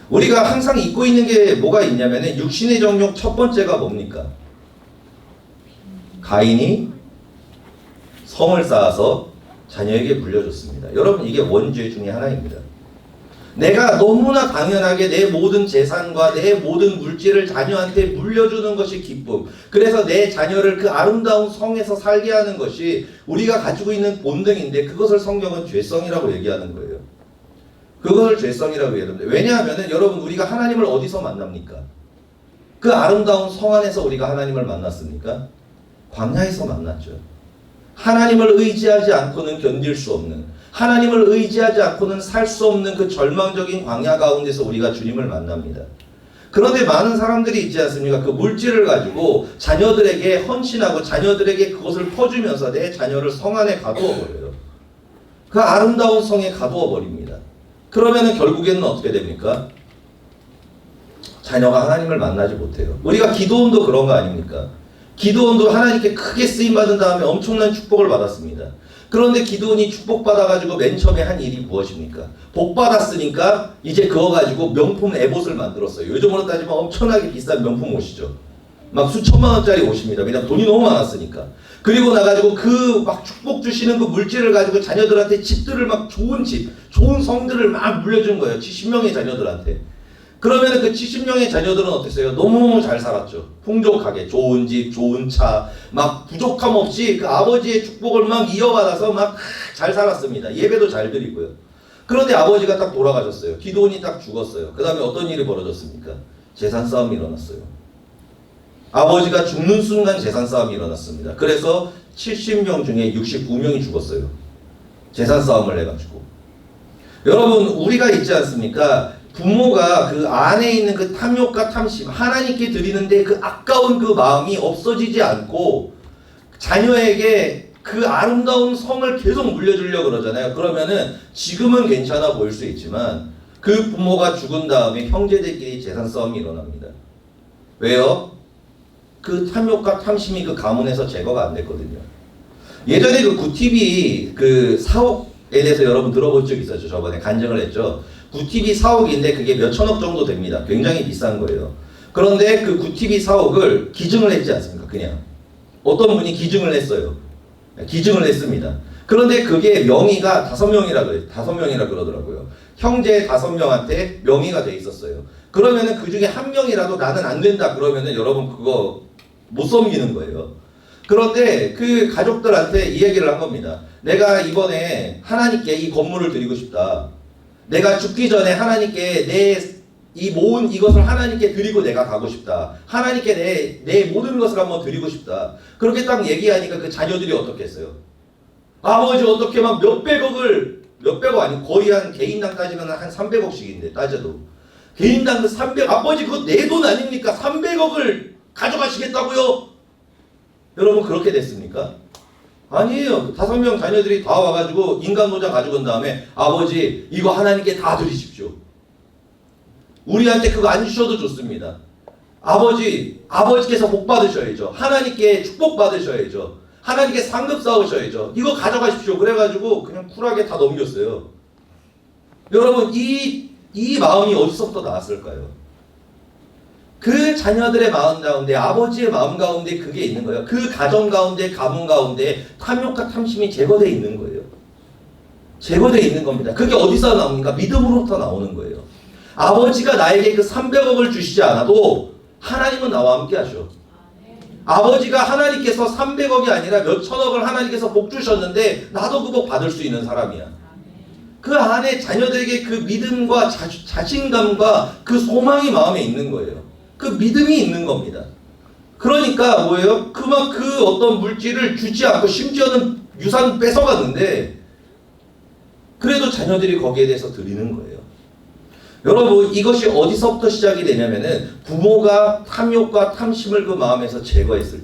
우리가 항상 잊고 있는 게 뭐가 있냐면은 육신의 정욕 첫 번째가 뭡니까? 가인이 성을 쌓아서 자녀에게 물려줬습니다. 여러분, 이게 원죄 중에 하나입니다. 내가 너무나 당연하게 내 모든 재산과 내 모든 물질을 자녀한테 물려주는 것이 기쁨. 그래서 내 자녀를 그 아름다운 성에서 살게 하는 것이 우리가 가지고 있는 본능인데, 그것을 성경은 죄성이라고 얘기하는 거예요. 그것을 죄성이라고 얘기합니다. 왜냐하면 여러분, 우리가 하나님을 어디서 만납니까? 그 아름다운 성 안에서 우리가 하나님을 만났습니까? 광야에서 만났죠. 하나님을 의지하지 않고는 견딜 수 없는, 하나님을 의지하지 않고는 살 수 없는 그 절망적인 광야 가운데서 우리가 주님을 만납니다. 그런데 많은 사람들이 있지 않습니까? 그 물질을 가지고 자녀들에게 헌신하고 자녀들에게 그것을 퍼주면서 내 자녀를 성 안에 가두어 버려요. 그 아름다운 성에 가두어 버립니다. 그러면은 결국에는 어떻게 됩니까? 자녀가 하나님을 만나지 못해요. 우리가 기도원도 그런 거 아닙니까? 기도원도 하나님께 크게 쓰임받은 다음에 엄청난 축복을 받았습니다. 그런데 기도원이 축복받아가지고 맨 처음에 한 일이 무엇입니까? 복 받았으니까 이제 그거 가지고 명품 에봇을 만들었어요. 요즘으로 따지면 엄청나게 비싼 명품 옷이죠. 막 수천만 원짜리 옷입니다. 왜냐면 돈이 너무 많았으니까. 그리고 나가지고 그 막 축복 주시는 그 물질을 가지고 자녀들한테 집들을 막 좋은 집, 좋은 성들을 막 물려준 거예요. 70명의 자녀들한테. 그러면 그 70명의 자녀들은 어땠어요? 너무너무 잘 살았죠. 풍족하게 좋은 집, 좋은 차, 막 부족함 없이 그 아버지의 축복을 막 이어받아서 막 잘 살았습니다. 예배도 잘 드리고요. 그런데 아버지가 딱 돌아가셨어요. 기도원이 딱 죽었어요. 그 다음에 어떤 일이 벌어졌습니까? 재산 싸움이 일어났어요. 아버지가 죽는 순간 재산 싸움이 일어났습니다. 그래서 70명 중에 69명이 죽었어요. 재산 싸움을 해가지고. 여러분, 우리가 있지 않습니까? 부모가 그 안에 있는 그 탐욕과 탐심, 하나님께 드리는데 그 아까운 그 마음이 없어지지 않고 자녀에게 그 아름다운 성을 계속 물려주려고 그러잖아요. 그러면은 지금은 괜찮아 보일 수 있지만 그 부모가 죽은 다음에 형제들끼리 재산 싸움이 일어납니다. 왜요? 그 탐욕과 탐심이 그 가문에서 제거가 안 됐거든요. 예전에 그 구티비 그 사옥에 대해서 여러분 들어본 적 있었죠? 저번에 간증을 했죠. 구티비 사옥인데 그게 몇 천억 정도 됩니다. 굉장히 비싼 거예요. 그런데 그 구티비 사옥을 기증을 했지 않습니까? 그냥 어떤 분이 기증을 했어요. 기증을 했습니다. 그런데 그게 명의가 5명이라 그래요. 5명이라 그러더라고요. 형제 5명한테 명의가 돼 있었어요. 그러면은 그 중에 한 명이라도 나는 안 된다 그러면은 여러분 그거 못 섬기는 거예요. 그런데 그 가족들한테 이 얘기를 한 겁니다. 내가 이번에 하나님께 이 건물을 드리고 싶다. 내가 죽기 전에 하나님께 이 모은 이것을 하나님께 드리고 내가 가고 싶다. 하나님께 내 모든 것을 한번 드리고 싶다. 그렇게 딱 얘기하니까 그 자녀들이 어떻게 했어요? 아버지 어떻게 막 몇백억 아니고 거의 한 개인당 따지면 한 300억씩인데 따져도 개인당 300 아버지 그거 내 돈 아닙니까? 300억을 가져가시겠다고요? 여러분 그렇게 됐습니까? 아니에요. 5명 자녀들이 다 와가지고 인감도장 가지고 온 다음에 아버지 이거 하나님께 다 드리십시오. 우리한테 그거 안 주셔도 좋습니다. 아버지께서 복 받으셔야죠. 하나님께 축복 받으셔야죠. 하나님께 상급 쌓으셔야죠. 이거 가져가십시오. 그래가지고 그냥 쿨하게 다 넘겼어요. 여러분 이 마음이 어디서부터 나왔을까요? 그 자녀들의 마음 가운데 아버지의 마음 가운데 그게 있는 거예요. 그 가정 가운데 가문 가운데 탐욕과 탐심이 제거되어 있는 거예요. 제거되어 있는 겁니다. 그게 어디서 나옵니까? 믿음으로부터 나오는 거예요. 아버지가 나에게 그 300억을 주시지 않아도 하나님은 나와 함께 하셔. 아버지가 하나님께서 300억이 아니라 몇 천억을 하나님께서 복 주셨는데 나도 그 복 받을 수 있는 사람이야. 그 안에 자녀들에게 그 믿음과 자신감과 그 소망이 마음에 있는 거예요. 그 믿음이 있는 겁니다. 그러니까 뭐예요? 그 어떤 물질을 주지 않고 심지어는 유산 뺏어갔는데 그래도 자녀들이 거기에 대해서 드리는 거예요. 여러분 이것이 어디서부터 시작이 되냐면은 부모가 탐욕과 탐심을 그 마음에서 제거했을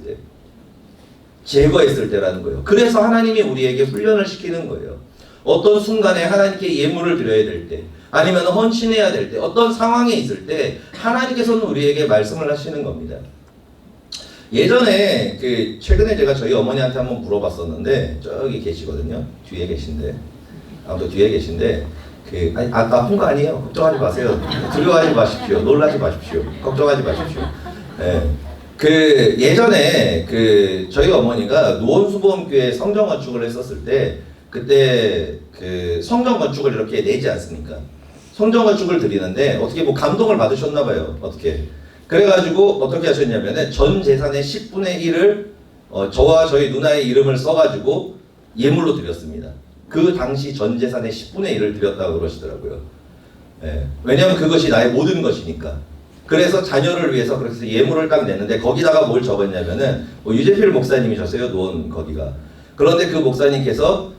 때라는 거예요. 그래서 하나님이 우리에게 훈련을 시키는 거예요. 어떤 순간에 하나님께 예물을 드려야 될 때, 아니면 헌신해야 될 때, 어떤 상황에 있을 때 하나님께서는 우리에게 말씀을 하시는 겁니다. 예전에 최근에 제가 저희 어머니한테 한번 물어봤었는데 저기 계시거든요. 뒤에 계신데 나쁜 거 아니에요. 걱정하지 마세요. 두려워하지 마십시오. 놀라지 마십시오. 걱정하지 마십시오. 예전에 저희 어머니가 노원수보험교회 성전 건축을 했었을 때 그때 성전 건축을 이렇게 내지 않습니까? 성전 건축을 드리는데 어떻게 감동을 받으셨나 봐요. 어떻게? 그래가지고 어떻게 하셨냐면은 전 재산의 10분의 1을 저와 저희 누나의 이름을 써가지고 예물로 드렸습니다. 그 당시 전 재산의 10분의 1을 드렸다고 그러시더라고요. 왜냐하면 그것이 나의 모든 것이니까. 그래서 자녀를 위해서 그래서 예물을 딱 냈는데 거기다가 뭘 적었냐면은 유재필 목사님이셨어요. 노원 거기가. 그런데 그 목사님께서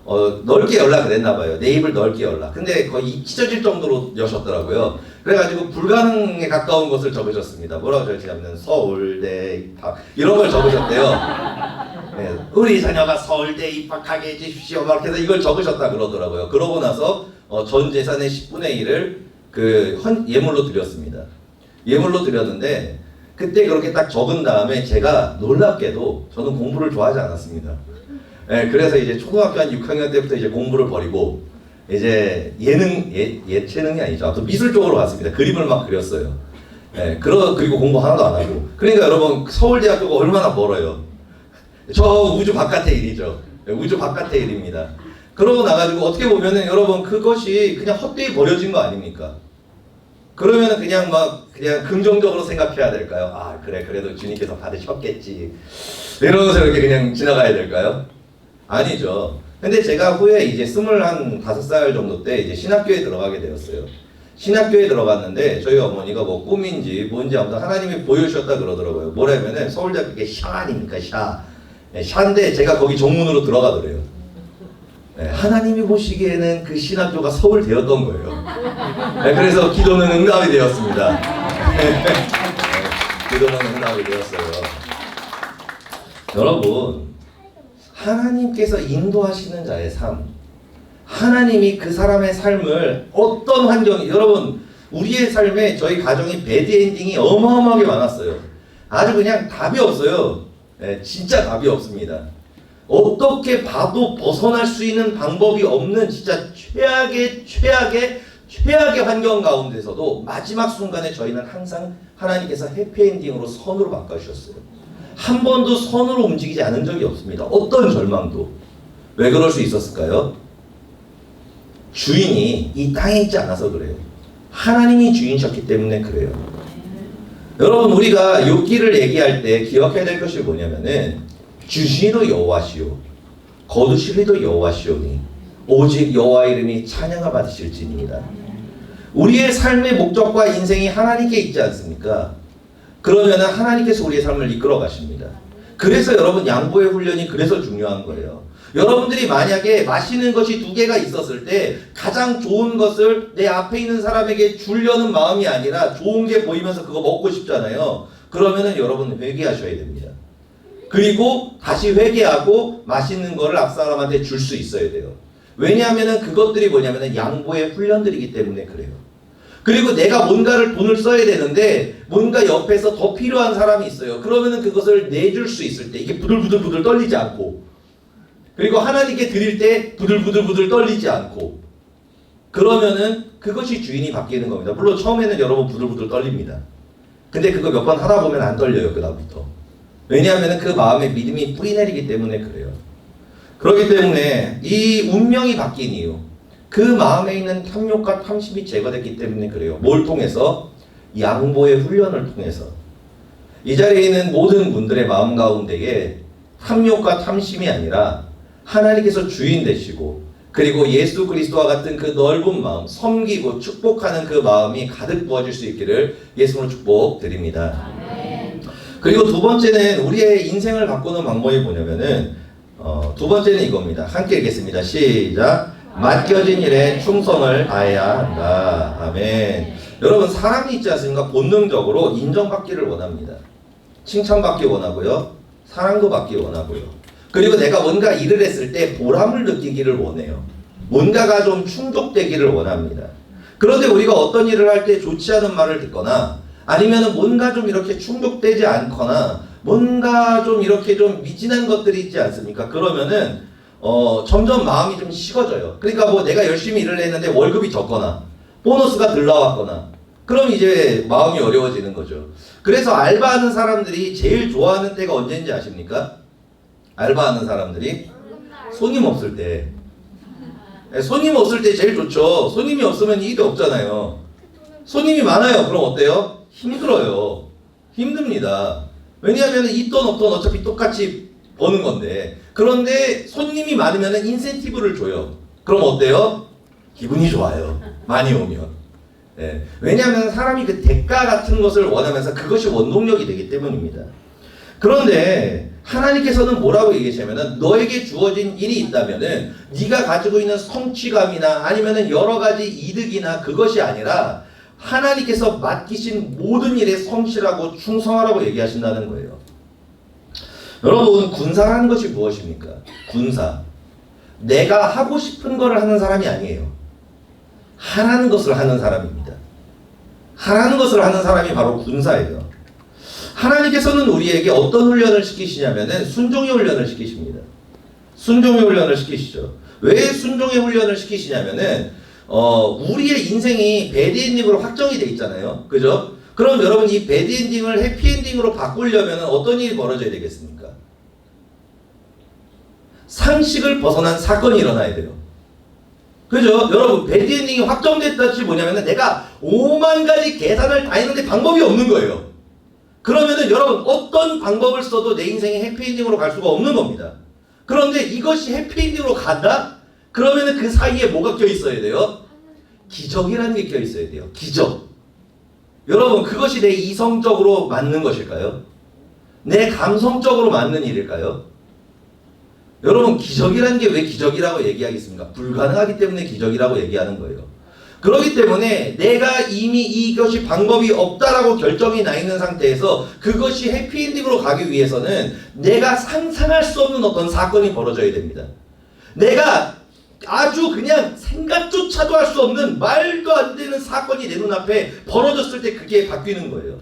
넓게 연락을 했나봐요. 내 입을 넓게 연락. 근데 거의 찢어질 정도로 여셨더라고요. 그래가지고 불가능에 가까운 것을 적으셨습니다. 뭐라고 적으셨냐면 서울대 입학 이런 걸 적으셨대요. 우리 자녀가 서울대 입학하게 해주십시오. 막 해서 이걸 적으셨다 그러더라고요. 그러고 나서 전 재산의 10분의 1을 예물로 드렸습니다. 예물로 드렸는데 그때 그렇게 딱 적은 다음에 제가 놀랍게도 저는 공부를 좋아하지 않았습니다. 그래서 이제 초등학교 한 6학년 때부터 이제 공부를 버리고 이제 예체능이 아니죠. 아무튼 미술 쪽으로 갔습니다. 그림을 막 그렸어요. 그리고 공부 하나도 안 하고. 그러니까 여러분 서울대학교가 얼마나 멀어요. 저 우주 바깥의 일이죠. 우주 바깥의 일입니다. 그러고 나가지고 어떻게 보면은 여러분 그것이 그냥 헛되이 버려진 거 아닙니까? 그러면은 그냥 긍정적으로 생각해야 될까요? 아 그래 그래도 주님께서 받으셨겠지 이러면서 이렇게 그냥 지나가야 될까요? 아니죠. 근데 제가 후에 이제 25살 정도 때 이제 신학교에 들어가게 되었어요. 신학교에 들어갔는데 저희 어머니가 꿈인지 뭔지 아무튼 하나님이 보여주셨다 그러더라고요. 뭐라면은 서울대학교 그게 샤 아닙니까? 샤인데 제가 거기 정문으로 들어가더래요. 하나님이 보시기에는 그 신학교가 서울대였던 거예요. 그래서 기도는 응답이 되었습니다. 기도는 응답이 되었어요. 여러분 하나님께서 인도하시는 자의 삶, 하나님이 그 사람의 삶을 어떤 환경이, 여러분 우리의 삶에 저희 가정이 배드엔딩이 어마어마하게 많았어요. 아주 그냥 답이 없어요. 진짜 답이 없습니다. 어떻게 봐도 벗어날 수 있는 방법이 없는 진짜 최악의 환경 가운데서도 마지막 순간에 저희는 항상 하나님께서 해피엔딩으로 선으로 바꿔주셨어요. 한 번도 선으로 움직이지 않은 적이 없습니다. 어떤 절망도. 왜 그럴 수 있었을까요? 주인이 이 땅에 있지 않아서 그래요. 하나님이 주인이셨기 때문에 그래요. 여러분, 우리가 욥기를 얘기할 때 기억해야 될 것이 뭐냐면은 주시도 여호와시오 거두시리도 여호와시오니 오직 여호와 이름이 찬양을 받으실지니이다. 우리의 삶의 목적과 인생이 하나님께 있지 않습니까? 그러면은 하나님께서 우리의 삶을 이끌어 가십니다. 그래서 여러분, 양보의 훈련이 그래서 중요한 거예요. 여러분들이 만약에 맛있는 것이 두 개가 있었을 때 가장 좋은 것을 내 앞에 있는 사람에게 주려는 마음이 아니라 좋은 게 보이면서 그거 먹고 싶잖아요. 그러면은 여러분 회개하셔야 됩니다. 그리고 다시 회개하고 맛있는 거를 앞 사람한테 줄 수 있어야 돼요. 왜냐하면은 그것들이 뭐냐면은 양보의 훈련들이기 때문에 그래요. 그리고 내가 뭔가를 돈을 써야 되는데 뭔가 옆에서 더 필요한 사람이 있어요. 그러면은 그것을 내줄 수 있을 때 이게 부들부들 떨리지 않고, 그리고 하나님께 드릴 때 부들부들 떨리지 않고, 그러면은 그것이 주인이 바뀌는 겁니다. 물론 처음에는 여러분 부들부들 떨립니다. 근데 그거 몇 번 하다 보면 안 떨려요, 그다음부터. 왜냐하면 그 마음에 믿음이 뿌리내리기 때문에 그래요. 그렇기 때문에 이 운명이 바뀐 이유, 그 마음에 있는 탐욕과 탐심이 제거됐기 때문에 그래요. 뭘 통해서? 양보의 훈련을 통해서. 이 자리에 있는 모든 분들의 마음 가운데에 탐욕과 탐심이 아니라 하나님께서 주인 되시고, 그리고 예수 그리스도와 같은 그 넓은 마음, 섬기고 축복하는 그 마음이 가득 부어질 수 있기를 예수님으로 축복드립니다. 그리고 두 번째는 우리의 인생을 바꾸는 방법이 뭐냐면은 두 번째는 이겁니다. 함께 읽겠습니다. 시작. 맡겨진 일에 충성을 다해야 한다. 아멘. 여러분, 사람이 있지 않습니까? 본능적으로 인정받기를 원합니다. 칭찬받기 원하고요. 사랑도 받기 원하고요. 그리고 내가 뭔가 일을 했을 때 보람을 느끼기를 원해요. 뭔가가 좀 충족되기를 원합니다. 그런데 우리가 어떤 일을 할 때 좋지 않은 말을 듣거나 아니면은 뭔가 좀 이렇게 충족되지 않거나 뭔가 좀 이렇게 좀 미진한 것들이 있지 않습니까? 그러면은 점점 마음이 좀 식어져요. 그러니까 뭐 내가 열심히 일을 했는데 월급이 적거나 보너스가 덜 나왔거나 그럼 이제 마음이 어려워지는 거죠. 그래서 알바하는 사람들이 제일 좋아하는 때가 언제인지 아십니까? 알바하는 사람들이 손님 없을 때. 손님 없을 때 제일 좋죠. 손님이 없으면 일이 없잖아요. 손님이 많아요. 그럼 어때요? 힘들어요. 힘듭니다. 왜냐하면 있던 없던 어차피 똑같이 버는 건데. 그런데 손님이 많으면 인센티브를 줘요. 그럼 어때요? 기분이 좋아요. 많이 오면. 네. 왜냐하면 사람이 그 대가 같은 것을 원하면서 그것이 원동력이 되기 때문입니다. 그런데 하나님께서는 뭐라고 얘기하시냐면은 너에게 주어진 일이 있다면은 네가 가지고 있는 성취감이나 아니면은 여러 가지 이득이나 그것이 아니라 하나님께서 맡기신 모든 일에 성실하고 충성하라고 얘기하신다는 거예요. 여러분, 군사라는 것이 무엇입니까? 군사. 내가 하고 싶은 것을 하는 사람이 아니에요. 하라는 것을 하는 사람입니다. 하라는 것을 하는 사람이 바로 군사예요. 하나님께서는 우리에게 어떤 훈련을 시키시냐면은 순종의 훈련을 시키십니다. 순종의 훈련을 시키시죠. 왜 순종의 훈련을 시키시냐면은 우리의 인생이 배드엔딩으로 확정이 돼 있잖아요. 그죠? 그럼 여러분, 이 배드엔딩을 해피엔딩으로 바꾸려면 어떤 일이 벌어져야 되겠습니까? 상식을 벗어난 사건이 일어나야 돼요. 그죠? 여러분, 배드엔딩이 확정됐다지 뭐냐면은 내가 5만 가지 계산을 다 했는데 방법이 없는 거예요. 그러면은 여러분, 어떤 방법을 써도 내 인생이 해피엔딩으로 갈 수가 없는 겁니다. 그런데 이것이 해피엔딩으로 간다? 그러면은 그 사이에 뭐가 껴 있어야 돼요? 기적이라는 게 껴 있어야 돼요. 기적. 여러분, 그것이 내 이성적으로 맞는 것일까요? 내 감성적으로 맞는 일일까요? 여러분, 기적이라는 게 왜 기적이라고 얘기하겠습니까? 불가능하기 때문에 기적이라고 얘기하는 거예요. 그렇기 때문에 내가 이미 이것이 방법이 없다라고 결정이 나 있는 상태에서 그것이 해피엔딩으로 가기 위해서는 내가 상상할 수 없는 어떤 사건이 벌어져야 됩니다. 내가 아주 그냥 생각조차도 할 수 없는 말도 안 되는 사건이 내 눈앞에 벌어졌을 때 그게 바뀌는 거예요.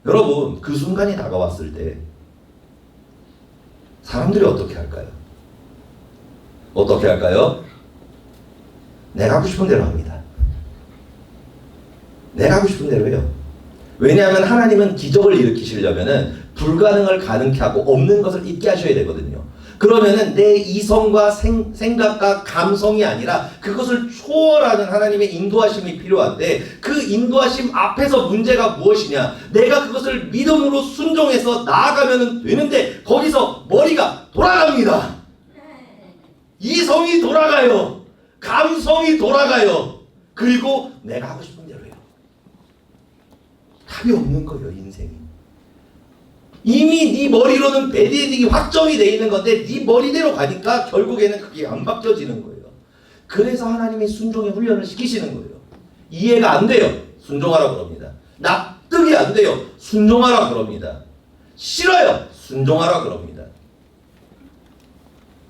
여러분, 그 순간이 다가왔을 때 사람들이 어떻게 할까요? 어떻게 할까요? 내가 하고 싶은 대로 합니다. 내가 하고 싶은 대로 해요. 왜냐하면 하나님은 기적을 일으키시려면은 불가능을 가능케 하고 없는 것을 있게 하셔야 되거든요. 그러면은 내 이성과 생각과 감성이 아니라 그것을 초월하는 하나님의 인도하심이 필요한데, 그 인도하심 앞에서 문제가 무엇이냐? 내가 그것을 믿음으로 순종해서 나아가면 되는데 거기서 머리가 돌아갑니다. 이성이 돌아가요. 감성이 돌아가요. 그리고 내가 하고 싶은 대로 해요. 답이 없는 거예요, 인생이. 이미 네 머리로는 배드엔딩이 확정이 돼 있는 건데 네 머리대로 가니까 결국에는 그게 안 바뀌어지는 거예요. 그래서 하나님이 순종의 훈련을 시키시는 거예요. 이해가 안 돼요. 순종하라 그럽니다. 납득이 안 돼요. 순종하라 그럽니다. 싫어요. 순종하라 그럽니다.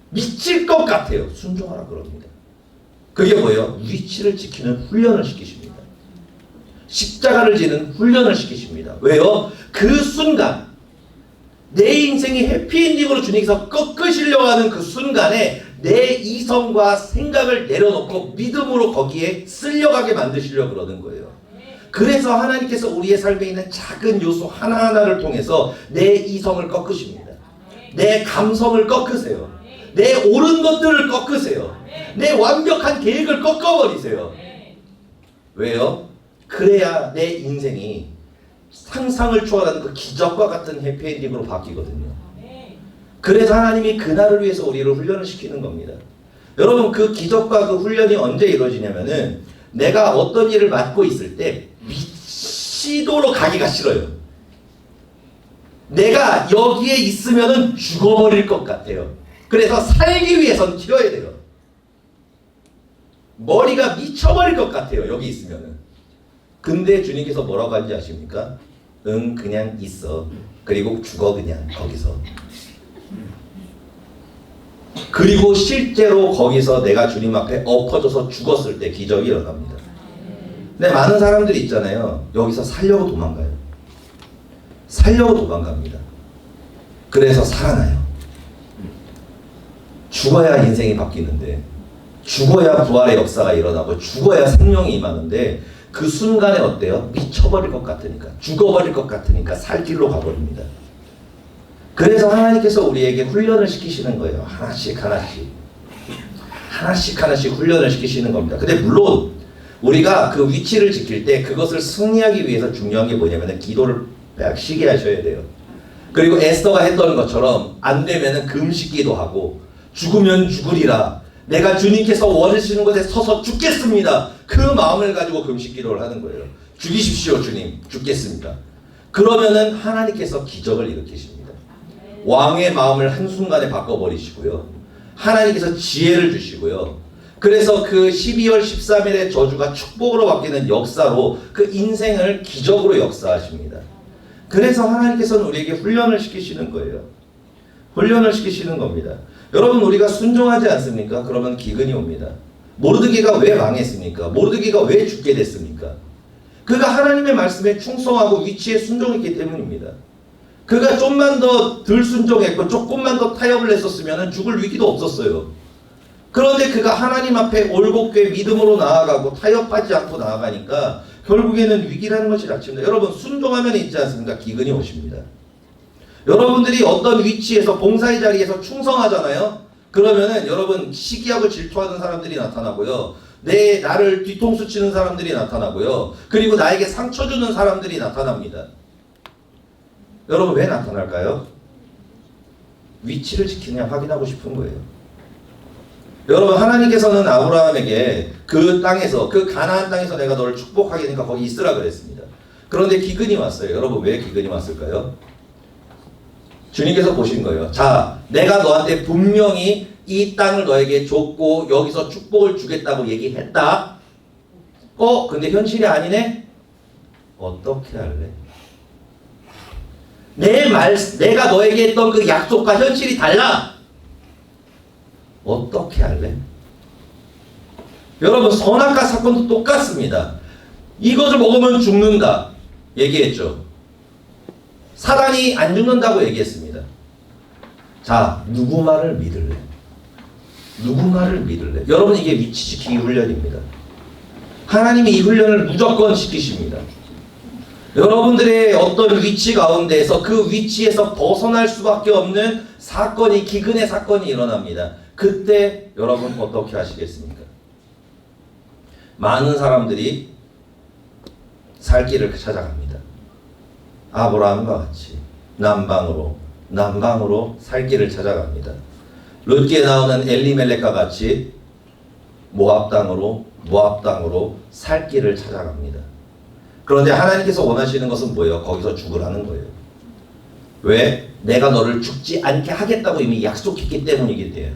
미칠 것 같아요. 순종하라 그럽니다. 그게 뭐예요? 위치를 지키는 훈련을 시키십니다. 십자가를 지는 훈련을 시키십니다. 왜요? 그 순간 내 인생이 해피엔딩으로 주님께서 꺾으시려고 하는 그 순간에 내 이성과 생각을 내려놓고 믿음으로 거기에 쓸려가게 만드시려고 그러는 거예요. 그래서 하나님께서 우리의 삶에 있는 작은 요소 하나하나를 통해서 내 이성을 꺾으십니다. 내 감성을 꺾으세요. 내 옳은 것들을 꺾으세요. 내 완벽한 계획을 꺾어버리세요. 왜요? 그래야 내 인생이 상상을 초월하는 그 기적과 같은 해피엔딩으로 바뀌거든요. 그래서 하나님이 그날을 위해서 우리를 훈련을 시키는 겁니다. 여러분, 그 기적과 그 훈련이 언제 이루어지냐면은 내가 어떤 일을 맡고 있을 때 미치도록 가기가 싫어요. 내가 여기에 있으면은 죽어버릴 것 같아요. 그래서 살기 위해선 튀어야 돼요. 머리가 미쳐버릴 것 같아요, 여기 있으면은. 근데 주님께서 뭐라고 하는지 아십니까? 응, 그냥 있어. 그리고 죽어, 그냥 거기서. 그리고 실제로 거기서 내가 주님 앞에 엎어져서 죽었을 때 기적이 일어납니다. 근데 많은 사람들이 있잖아요. 여기서 살려고 도망가요. 살려고 도망갑니다. 그래서 살아나요. 죽어야 인생이 바뀌는데, 죽어야 부활의 역사가 일어나고, 죽어야 생명이 임하는데, 그 순간에 어때요? 미쳐버릴 것 같으니까, 죽어버릴 것 같으니까 살 길로 가버립니다. 그래서 하나님께서 우리에게 훈련을 시키시는 거예요. 하나씩 하나씩. 하나씩 하나씩 훈련을 시키시는 겁니다. 근데 물론 우리가 그 위치를 지킬 때 그것을 승리하기 위해서 중요한 게 뭐냐면 기도를 쉬게 하셔야 돼요. 그리고 에스더가 했던 것처럼 안 되면은 금식기도 하고, 죽으면 죽으리라, 내가 주님께서 원하시는 곳에 서서 죽겠습니다, 그 마음을 가지고 금식기도를 하는 거예요. 죽이십시오 주님, 죽겠습니다. 그러면은 하나님께서 기적을 일으키십니다. 왕의 마음을 한순간에 바꿔버리시고요. 하나님께서 지혜를 주시고요. 그래서 그 12월 13일의 저주가 축복으로 바뀌는 역사로 그 인생을 기적으로 역사하십니다. 그래서 하나님께서는 우리에게 훈련을 시키시는 거예요. 훈련을 시키시는 겁니다. 여러분, 우리가 순종하지 않습니까? 그러면 기근이 옵니다. 모르드게가 왜 망했습니까? 모르드게가 왜 죽게 됐습니까? 그가 하나님의 말씀에 충성하고 위치에 순종했기 때문입니다. 그가 좀만 더 덜 순종했고 조금만 더 타협을 했었으면 죽을 위기도 없었어요. 그런데 그가 하나님 앞에 올곧게 믿음으로 나아가고 타협하지 않고 나아가니까 결국에는 위기라는 것이 닥칩니다. 여러분, 순종하면 있지 않습니까? 기근이 오십니다. 여러분들이 어떤 위치에서 봉사의 자리에서 충성하잖아요. 그러면은 여러분, 시기하고 질투하는 사람들이 나타나고요. 나를 뒤통수 치는 사람들이 나타나고요. 그리고 나에게 상처 주는 사람들이 나타납니다. 여러분, 왜 나타날까요? 위치를 지키냐 확인하고 싶은 거예요. 여러분, 하나님께서는 아브라함에게 그 땅에서, 그 가나안 땅에서 내가 너를 축복하겠으니까 거기 있으라 그랬습니다. 그런데 기근이 왔어요. 여러분, 왜 기근이 왔을까요? 주님께서 보신 거예요. 자, 내가 너한테 분명히 이 땅을 너에게 줬고 여기서 축복을 주겠다고 얘기했다. 근데 현실이 아니네? 어떻게 할래? 내가 너에게 했던 그 약속과 현실이 달라. 어떻게 할래? 여러분, 선악과 사건도 똑같습니다. 이것을 먹으면 죽는다 얘기했죠. 사단이 안 죽는다고 얘기했습니다. 자, 누구 말을 믿을래? 누구 말을 믿을래? 여러분, 이게 위치 지키기 훈련입니다. 하나님이 이 훈련을 무조건 시키십니다. 여러분들의 어떤 위치 가운데에서 그 위치에서 벗어날 수밖에 없는 사건이 기근의 사건이 일어납니다. 그때 여러분 어떻게 하시겠습니까? 많은 사람들이 살 길을 찾아갑니다. 아브라함과 같이 남방으로 살 길을 찾아갑니다. 룻기에 나오는 엘리멜렉과 같이 모압 땅으로 살 길을 찾아갑니다. 그런데 하나님께서 원하시는 것은 뭐예요? 거기서 죽으라는 거예요. 왜? 내가 너를 죽지 않게 하겠다고 이미 약속했기 때문이기 때문에.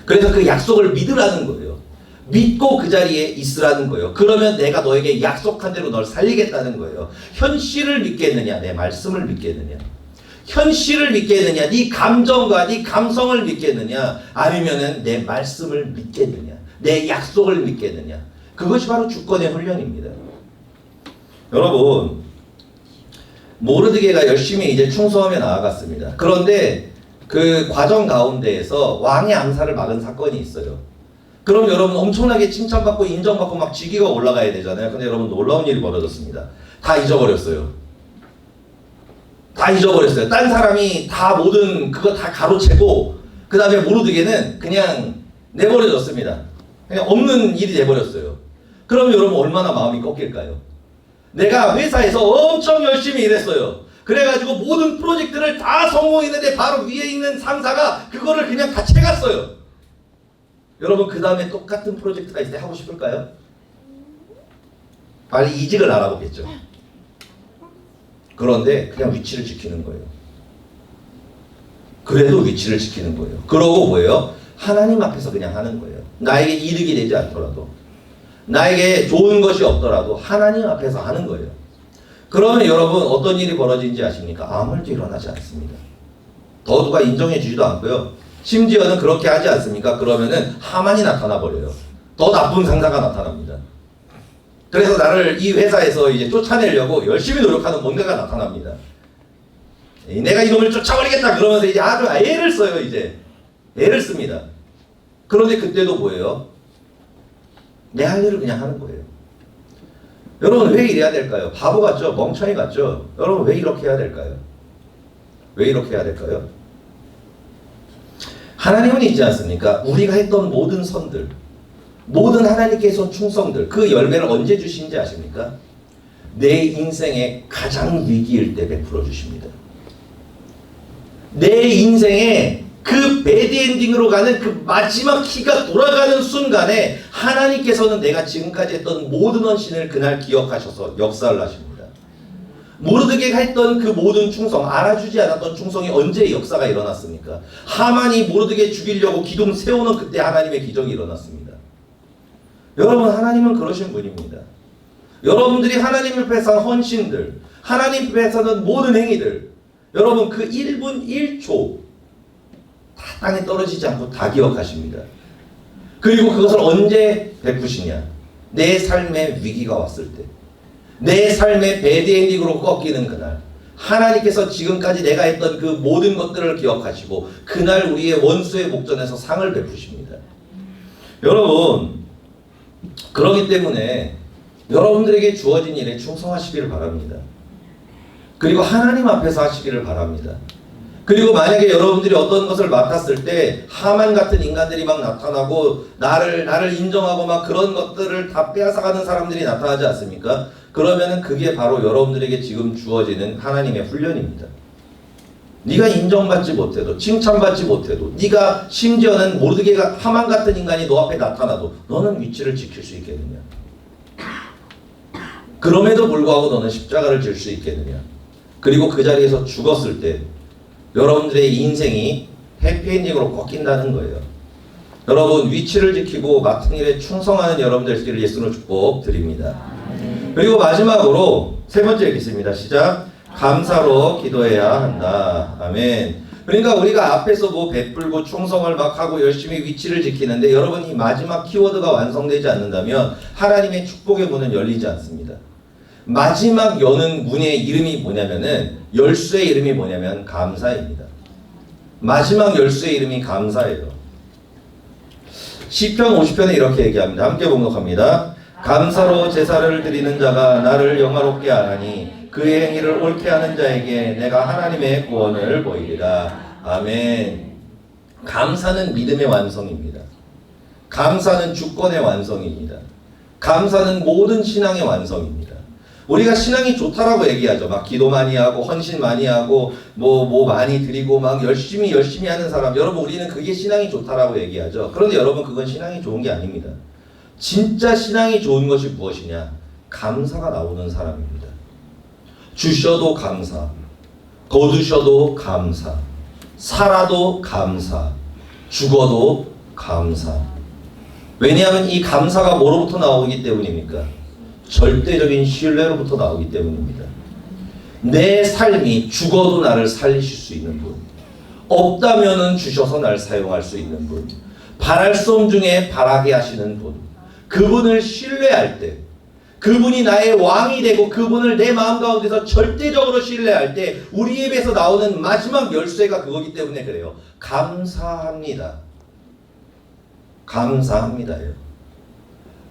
그래서 그 약속을 믿으라는 거예요. 믿고 그 자리에 있으라는 거예요. 그러면 내가 너에게 약속한 대로 널 살리겠다는 거예요. 현실을 믿겠느냐, 내 말씀을 믿겠느냐. 현실을 믿겠느냐, 네 감정과 네 감성을 믿겠느냐, 아니면은 내 말씀을 믿겠느냐, 내 약속을 믿겠느냐. 그것이 바로 주권의 훈련입니다. 여러분, 모르드게가 열심히 이제 충성하며 나아갔습니다. 그런데 그 과정 가운데에서 왕의 암살을 막은 사건이 있어요. 그럼 여러분 엄청나게 칭찬받고 인정받고 막 직위가 올라가야 되잖아요. 근데 여러분 놀라운 일이 벌어졌습니다. 다 잊어버렸어요. 딴 사람이 다 모든 그거 다 가로채고 그 다음에 모르드게는 그냥 내버려졌습니다. 그냥 없는 일이 돼버렸어요. 그럼 여러분 얼마나 마음이 꺾일까요? 내가 회사에서 엄청 열심히 일했어요. 그래가지고 모든 프로젝트를 다 성공했는데 바로 위에 있는 상사가 그거를 그냥 다 채갔어요. 여러분 그 다음에 똑같은 프로젝트가 있을 때 하고 싶을까요? 빨리 이직을 알아보겠죠. 그런데 그냥 위치를 지키는 거예요. 그래도 위치를 지키는 거예요. 그러고 뭐예요? 하나님 앞에서 그냥 하는 거예요. 나에게 이득이 되지 않더라도, 나에게 좋은 것이 없더라도 하나님 앞에서 하는 거예요. 그러면 여러분 어떤 일이 벌어지는지 아십니까? 아무 일도 일어나지 않습니다. 더 누가 인정해 주지도 않고요. 심지어는 그렇게 하지 않습니까? 그러면은 하만이 나타나 버려요. 더 나쁜 상사가 나타납니다. 그래서 나를 이 회사에서 이제 쫓아내려고 열심히 노력하는 뭔가가 나타납니다. 내가 이놈을 쫓아버리겠다 그러면서 이제 아주 애를 써요. 이제 애를 씁니다. 그런데 그때도 뭐예요? 내 할 일을 그냥 하는 거예요. 여러분 왜 이래야 될까요? 바보 같죠? 멍청이 같죠? 여러분 왜 이렇게 해야 될까요? 왜 이렇게 해야 될까요? 하나님은 있지 않습니까? 우리가 했던 모든 선들, 모든 하나님께서 충성들, 그 열매를 언제 주시는지 아십니까? 내 인생의 가장 위기일 때 베풀어 주십니다. 내 인생의 그 배드엔딩으로 가는 그 마지막 키가 돌아가는 순간에 하나님께서는 내가 지금까지 했던 모든 헌신을 그날 기억하셔서 역사를 하십니다. 모르드게가 했던 그 모든 충성, 알아주지 않았던 충성이 언제 역사가 일어났습니까? 하만이 모르드게 죽이려고 기둥 세우는 그때 하나님의 기적이 일어났습니다. 여러분 하나님은 그러신 분입니다. 여러분들이 하나님 앞에서 한 헌신들, 하나님 앞에서는 모든 행위들, 여러분 그 1분 1초 다 땅에 떨어지지 않고 다 기억하십니다. 그리고 그것을 언제 베푸시냐? 내 삶의 위기가 왔을 때, 내 삶의 배드엔딩으로 꺾이는 그날, 하나님께서 지금까지 내가 했던 그 모든 것들을 기억하시고 그날 우리의 원수의 목전에서 상을 베푸십니다. 여러분 그렇기 때문에 여러분들에게 주어진 일에 충성하시기를 바랍니다. 그리고 하나님 앞에서 하시기를 바랍니다. 그리고 만약에 여러분들이 어떤 것을 맡았을 때 하만 같은 인간들이 막 나타나고 나를 인정하고 막 그런 것들을 다 빼앗아가는 사람들이 나타나지 않습니까? 그러면은 그게 바로 여러분들에게 지금 주어지는 하나님의 훈련입니다. 네가 인정받지 못해도, 칭찬받지 못해도, 네가 심지어는 모르드게가 하만 같은 인간이 너 앞에 나타나도 너는 위치를 지킬 수 있겠느냐? 그럼에도 불구하고 너는 십자가를 질 수 있겠느냐? 그리고 그 자리에서 죽었을 때 여러분들의 인생이 해피엔딩으로 꺾인다는 거예요. 여러분 위치를 지키고 맡은 일에 충성하는 여러분들 되기를 예수로 축복드립니다. 그리고 마지막으로 세 번째 읽겠습니다. 시작. 감사로 기도해야 한다. 아멘. 그러니까 우리가 앞에서 뭐 베풀고 충성을 막 하고 열심히 위치를 지키는데 여러분 이 마지막 키워드가 완성되지 않는다면 하나님의 축복의 문은 열리지 않습니다. 마지막 여는 문의 이름이 뭐냐면은 열쇠의 이름이 뭐냐면 감사입니다. 마지막 열쇠의 이름이 감사예요. 시편 50편에 이렇게 얘기합니다. 함께 봉독합니다. 감사로 제사를 드리는 자가 나를 영화롭게 하나니 그의 행위를 옳게 하는 자에게 내가 하나님의 구원을 보이리라. 아멘. 감사는 믿음의 완성입니다. 감사는 주권의 완성입니다. 감사는 모든 신앙의 완성입니다. 우리가 신앙이 좋다라고 얘기하죠. 막 기도 많이 하고 헌신 많이 하고 뭐 많이 드리고 막 열심히 하는 사람. 여러분 우리는 그게 신앙이 좋다라고 얘기하죠. 그런데 여러분 그건 신앙이 좋은 게 아닙니다. 진짜 신앙이 좋은 것이 무엇이냐? 감사가 나오는 사람입니다. 주셔도 감사, 거두셔도 감사, 살아도 감사, 죽어도 감사. 왜냐하면 이 감사가 뭐로부터 나오기 때문입니까? 절대적인 신뢰로부터 나오기 때문입니다. 내 삶이 죽어도 나를 살리실 수 있는 분, 없다면은 주셔서 날 사용할 수 있는 분, 바랄 수 없는 중에 바라게 하시는 분, 그분을 신뢰할 때, 그분이 나의 왕이 되고 그분을 내 마음 가운데서 절대적으로 신뢰할 때 우리 입에서 나오는 마지막 열쇠가 그거기 때문에 그래요. 감사합니다. 감사합니다요.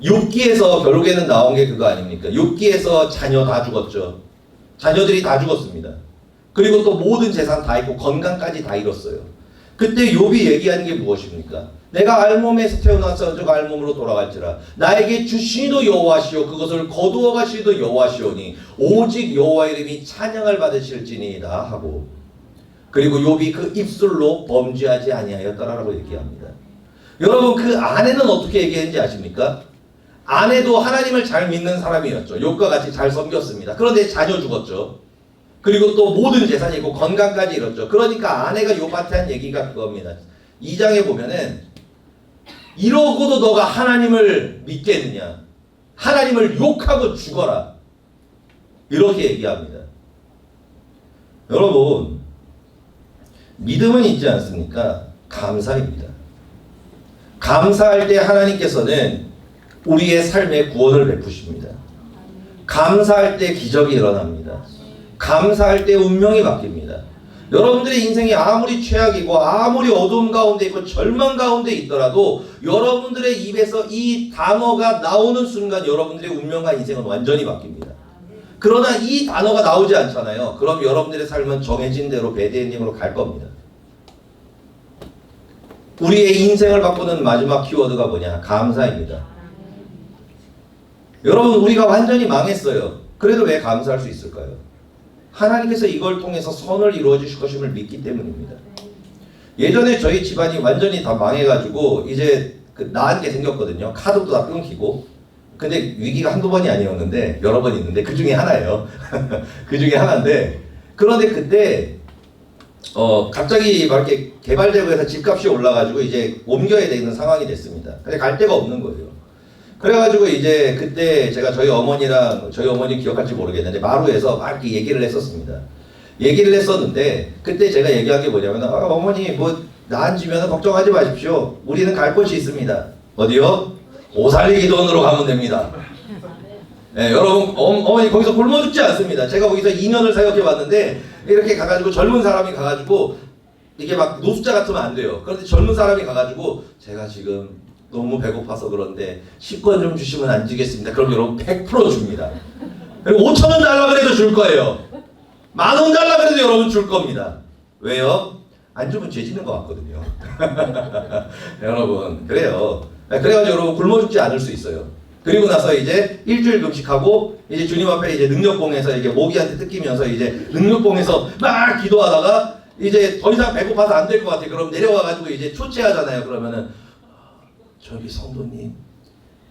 욥기에서 결국에는 나온 게 그거 아닙니까? 욥기에서 자녀 다 죽었죠. 자녀들이 다 죽었습니다. 그리고 또 모든 재산 다 잃고 건강까지 다 잃었어요. 그때 욥이 얘기하는 게 무엇입니까? 내가 알몸에서 태어나서 저 알몸으로 돌아갈지라 나에게 주시도 여호와시오 그것을 거두어 가시도 여호와시오니 오직 여호와 이름이 찬양을 받으실지니이다 하고, 그리고 욥이 그 입술로 범죄하지 아니하였다라고 얘기합니다. 여러분 그 아내는 어떻게 얘기했는지 아십니까? 아내도 하나님을 잘 믿는 사람이었죠. 욥과 같이 잘 섬겼습니다. 그런데 자녀 죽었죠. 그리고 또 모든 재산이 있고 건강까지 잃었죠. 그러니까 아내가 욥한테 한 얘기가 그겁니다. 2장에 보면은 이러고도 너가 하나님을 믿겠느냐? 하나님을 욕하고 죽어라. 이렇게 얘기합니다. 여러분 믿음은 있지 않습니까? 감사입니다. 감사할 때 하나님께서는 우리의 삶에 구원을 베푸십니다. 감사할 때 기적이 일어납니다. 감사할 때 운명이 바뀝니다. 여러분들의 인생이 아무리 최악이고 아무리 어두움 가운데 있고 절망 가운데 있더라도 여러분들의 입에서 이 단어가 나오는 순간 여러분들의 운명과 인생은 완전히 바뀝니다. 그러나 이 단어가 나오지 않잖아요. 그럼 여러분들의 삶은 정해진 대로 배드엔딩으로 갈 겁니다. 우리의 인생을 바꾸는 마지막 키워드가 뭐냐? 감사입니다. 여러분 우리가 완전히 망했어요. 그래도 왜 감사할 수 있을까요? 하나님께서 이걸 통해서 선을 이루어 주실 것임을 믿기 때문입니다. 예전에 저희 집안이 완전히 다 망해가지고 이제 나은 게 생겼거든요. 카드도 다 끊기고. 근데 위기가 한두 번이 아니었는데 여러 번 있는데 그 중에 하나예요. 그 중에 하나인데, 그런데 그때 갑자기 막 이렇게 개발되고 해서 집값이 올라가지고 이제 옮겨야 되는 상황이 됐습니다. 근데 갈 데가 없는 거예요. 그래가지고 이제 그때 제가 저희 어머니 기억할지 모르겠는데 마루에서 막 이렇게 얘기를 했었습니다. 얘기를 했었는데 그때 제가 얘기한 게 뭐냐면 어머니 뭐 나앉으면 걱정하지 마십시오. 우리는 갈 곳이 있습니다. 어디요? 오살리 기도원으로 가면 됩니다. 네, 여러분 어머니 거기서 굶어 죽지 않습니다. 제가 거기서 2년을 사역해 봤는데 이렇게 가가지고 젊은 사람이 가가지고 이게 막 노숙자 같으면 안 돼요. 그런데 젊은 사람이 가가지고 제가 지금 너무 배고파서 그런데 식권 좀 주시면 안 주겠습니다. 그럼 여러분 100% 줍니다. 그리고 5,000원 달라 그래도 줄 거예요. 10,000원 달라 그래도 여러분 줄 겁니다. 왜요? 안 주면 죄 짓는 것 같거든요. 여러분 그래요. 그래가지고 여러분 굶어 죽지 않을 수 있어요. 그리고 나서 이제 일주일 금식하고 이제 주님 앞에 이제 능력봉에서 이게 모기한테 뜯기면서 이제 능력봉에서 막 기도하다가 이제 더 이상 배고파서 안 될 것 같아요. 그럼 내려와가지고 이제 초췌하잖아요. 그러면은 저기 성도님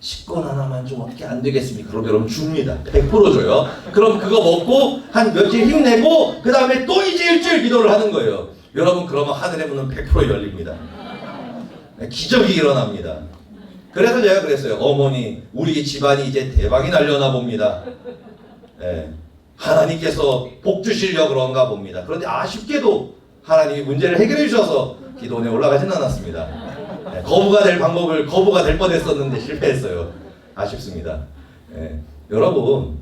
식권 하나만 좀 어떻게 안 되겠습니까? 그럼 여러분 줍니다. 100% 줘요. 그럼 그거 먹고 한 며칠 힘내고 그 다음에 또 이제 일주일 기도를 하는 거예요. 여러분 그러면 하늘의 문은 100% 열립니다. 기적이 일어납니다. 그래서 제가 그랬어요. 어머니 우리 집안이 이제 대박이 날려나 봅니다. 네. 하나님께서 복 주시려고 그런가 봅니다. 그런데 아쉽게도 하나님이 문제를 해결해 주셔서 기도원에 올라가진 않았습니다. 네. 거부가 될 뻔했었는데 실패했어요. 아쉽습니다. 네. 여러분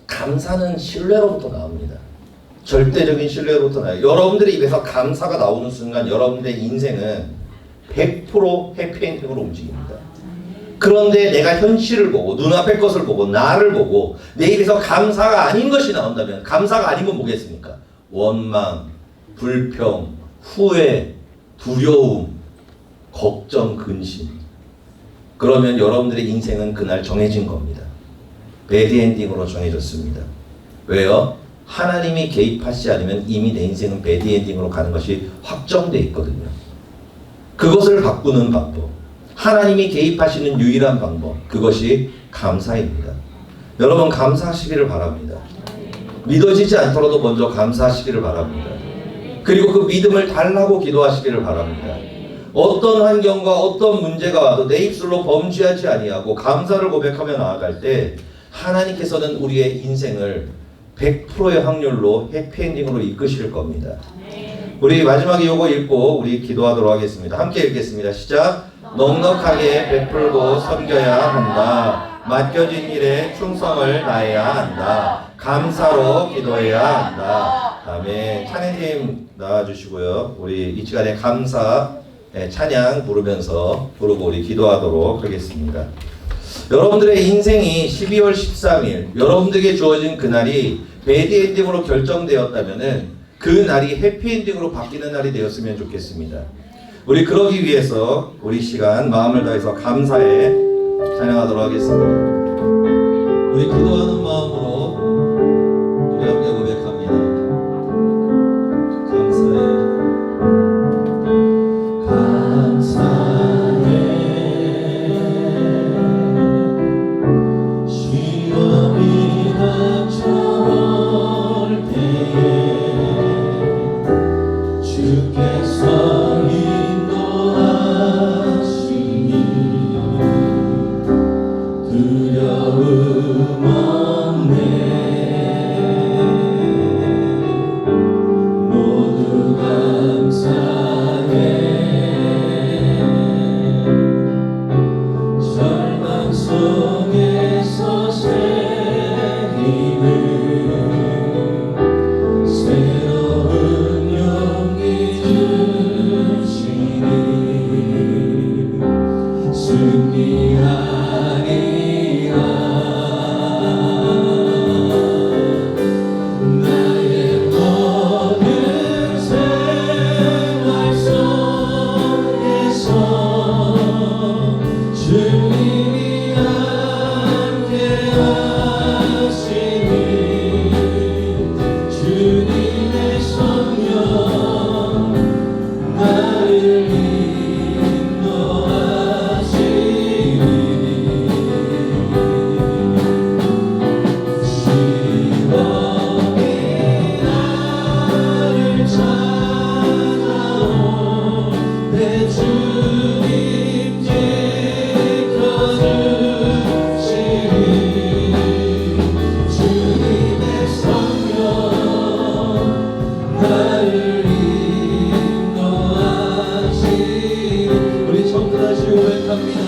감사는 신뢰로부터 나옵니다. 절대적인 신뢰로부터 나와요. 여러분들의 입에서 감사가 나오는 순간 여러분들의 인생은 100% 해피엔딩으로 움직입니다. 그런데 내가 현실을 보고 눈앞의 것을 보고 나를 보고 내 입에서 감사가 아닌 것이 나온다면, 감사가 아닌 건 뭐겠습니까? 원망, 불평, 후회, 두려움, 걱정, 근심. 그러면 여러분들의 인생은 그날 정해진 겁니다. 배드엔딩으로 정해졌습니다. 왜요? 하나님이 개입하지 않으면 이미 내 인생은 배드엔딩으로 가는 것이 확정되어 있거든요. 그것을 바꾸는 방법, 하나님이 개입하시는 유일한 방법, 그것이 감사입니다. 여러분 감사하시기를 바랍니다. 믿어지지 않더라도 먼저 감사하시기를 바랍니다. 그리고 그 믿음을 달라고 기도하시기를 바랍니다. 어떤 환경과 어떤 문제가 와도 내 입술로 범죄하지 아니하고 감사를 고백하며 나아갈 때 하나님께서는 우리의 인생을 100%의 확률로 해피엔딩으로 이끄실 겁니다. 우리 마지막에 요거 읽고 우리 기도하도록 하겠습니다. 함께 읽겠습니다. 시작. 넉넉하게 베풀고 섬겨야 한다. 맡겨진 일에 충성을 다해야 한다. 감사로 기도해야 한다. 다음에 찬양팀 나와주시고요. 우리 이 시간에 감사 찬양 부르면서 부르고 우리 기도하도록 하겠습니다. 여러분들의 인생이 12월 13일 여러분들에게 주어진 그날이 배드엔딩으로 결정되었다면은 그 날이 해피엔딩으로 바뀌는 날이 되었으면 좋겠습니다. 우리 그러기 위해서 우리 시간 마음을 다해서 감사에 찬양하도록 하겠습니다. 우리 기도하는 마음으로 우리 함께 고백합니다. 감사해 시험이 닥쳐올 때에 주께서 인도하시니 두려움 없네. 모두 감사해. 절망 속에서 새기는 새로운 용기 주시니 승리하리라. 나의 모든 생활 속에서 주님이 함께하시니 주님의 성령 나를 인도하시니 시험이 나를 찾아올 때 주님 지켜주시니 주님의 성령 나를 인도하시니 우리 전부 다시 고백합니다.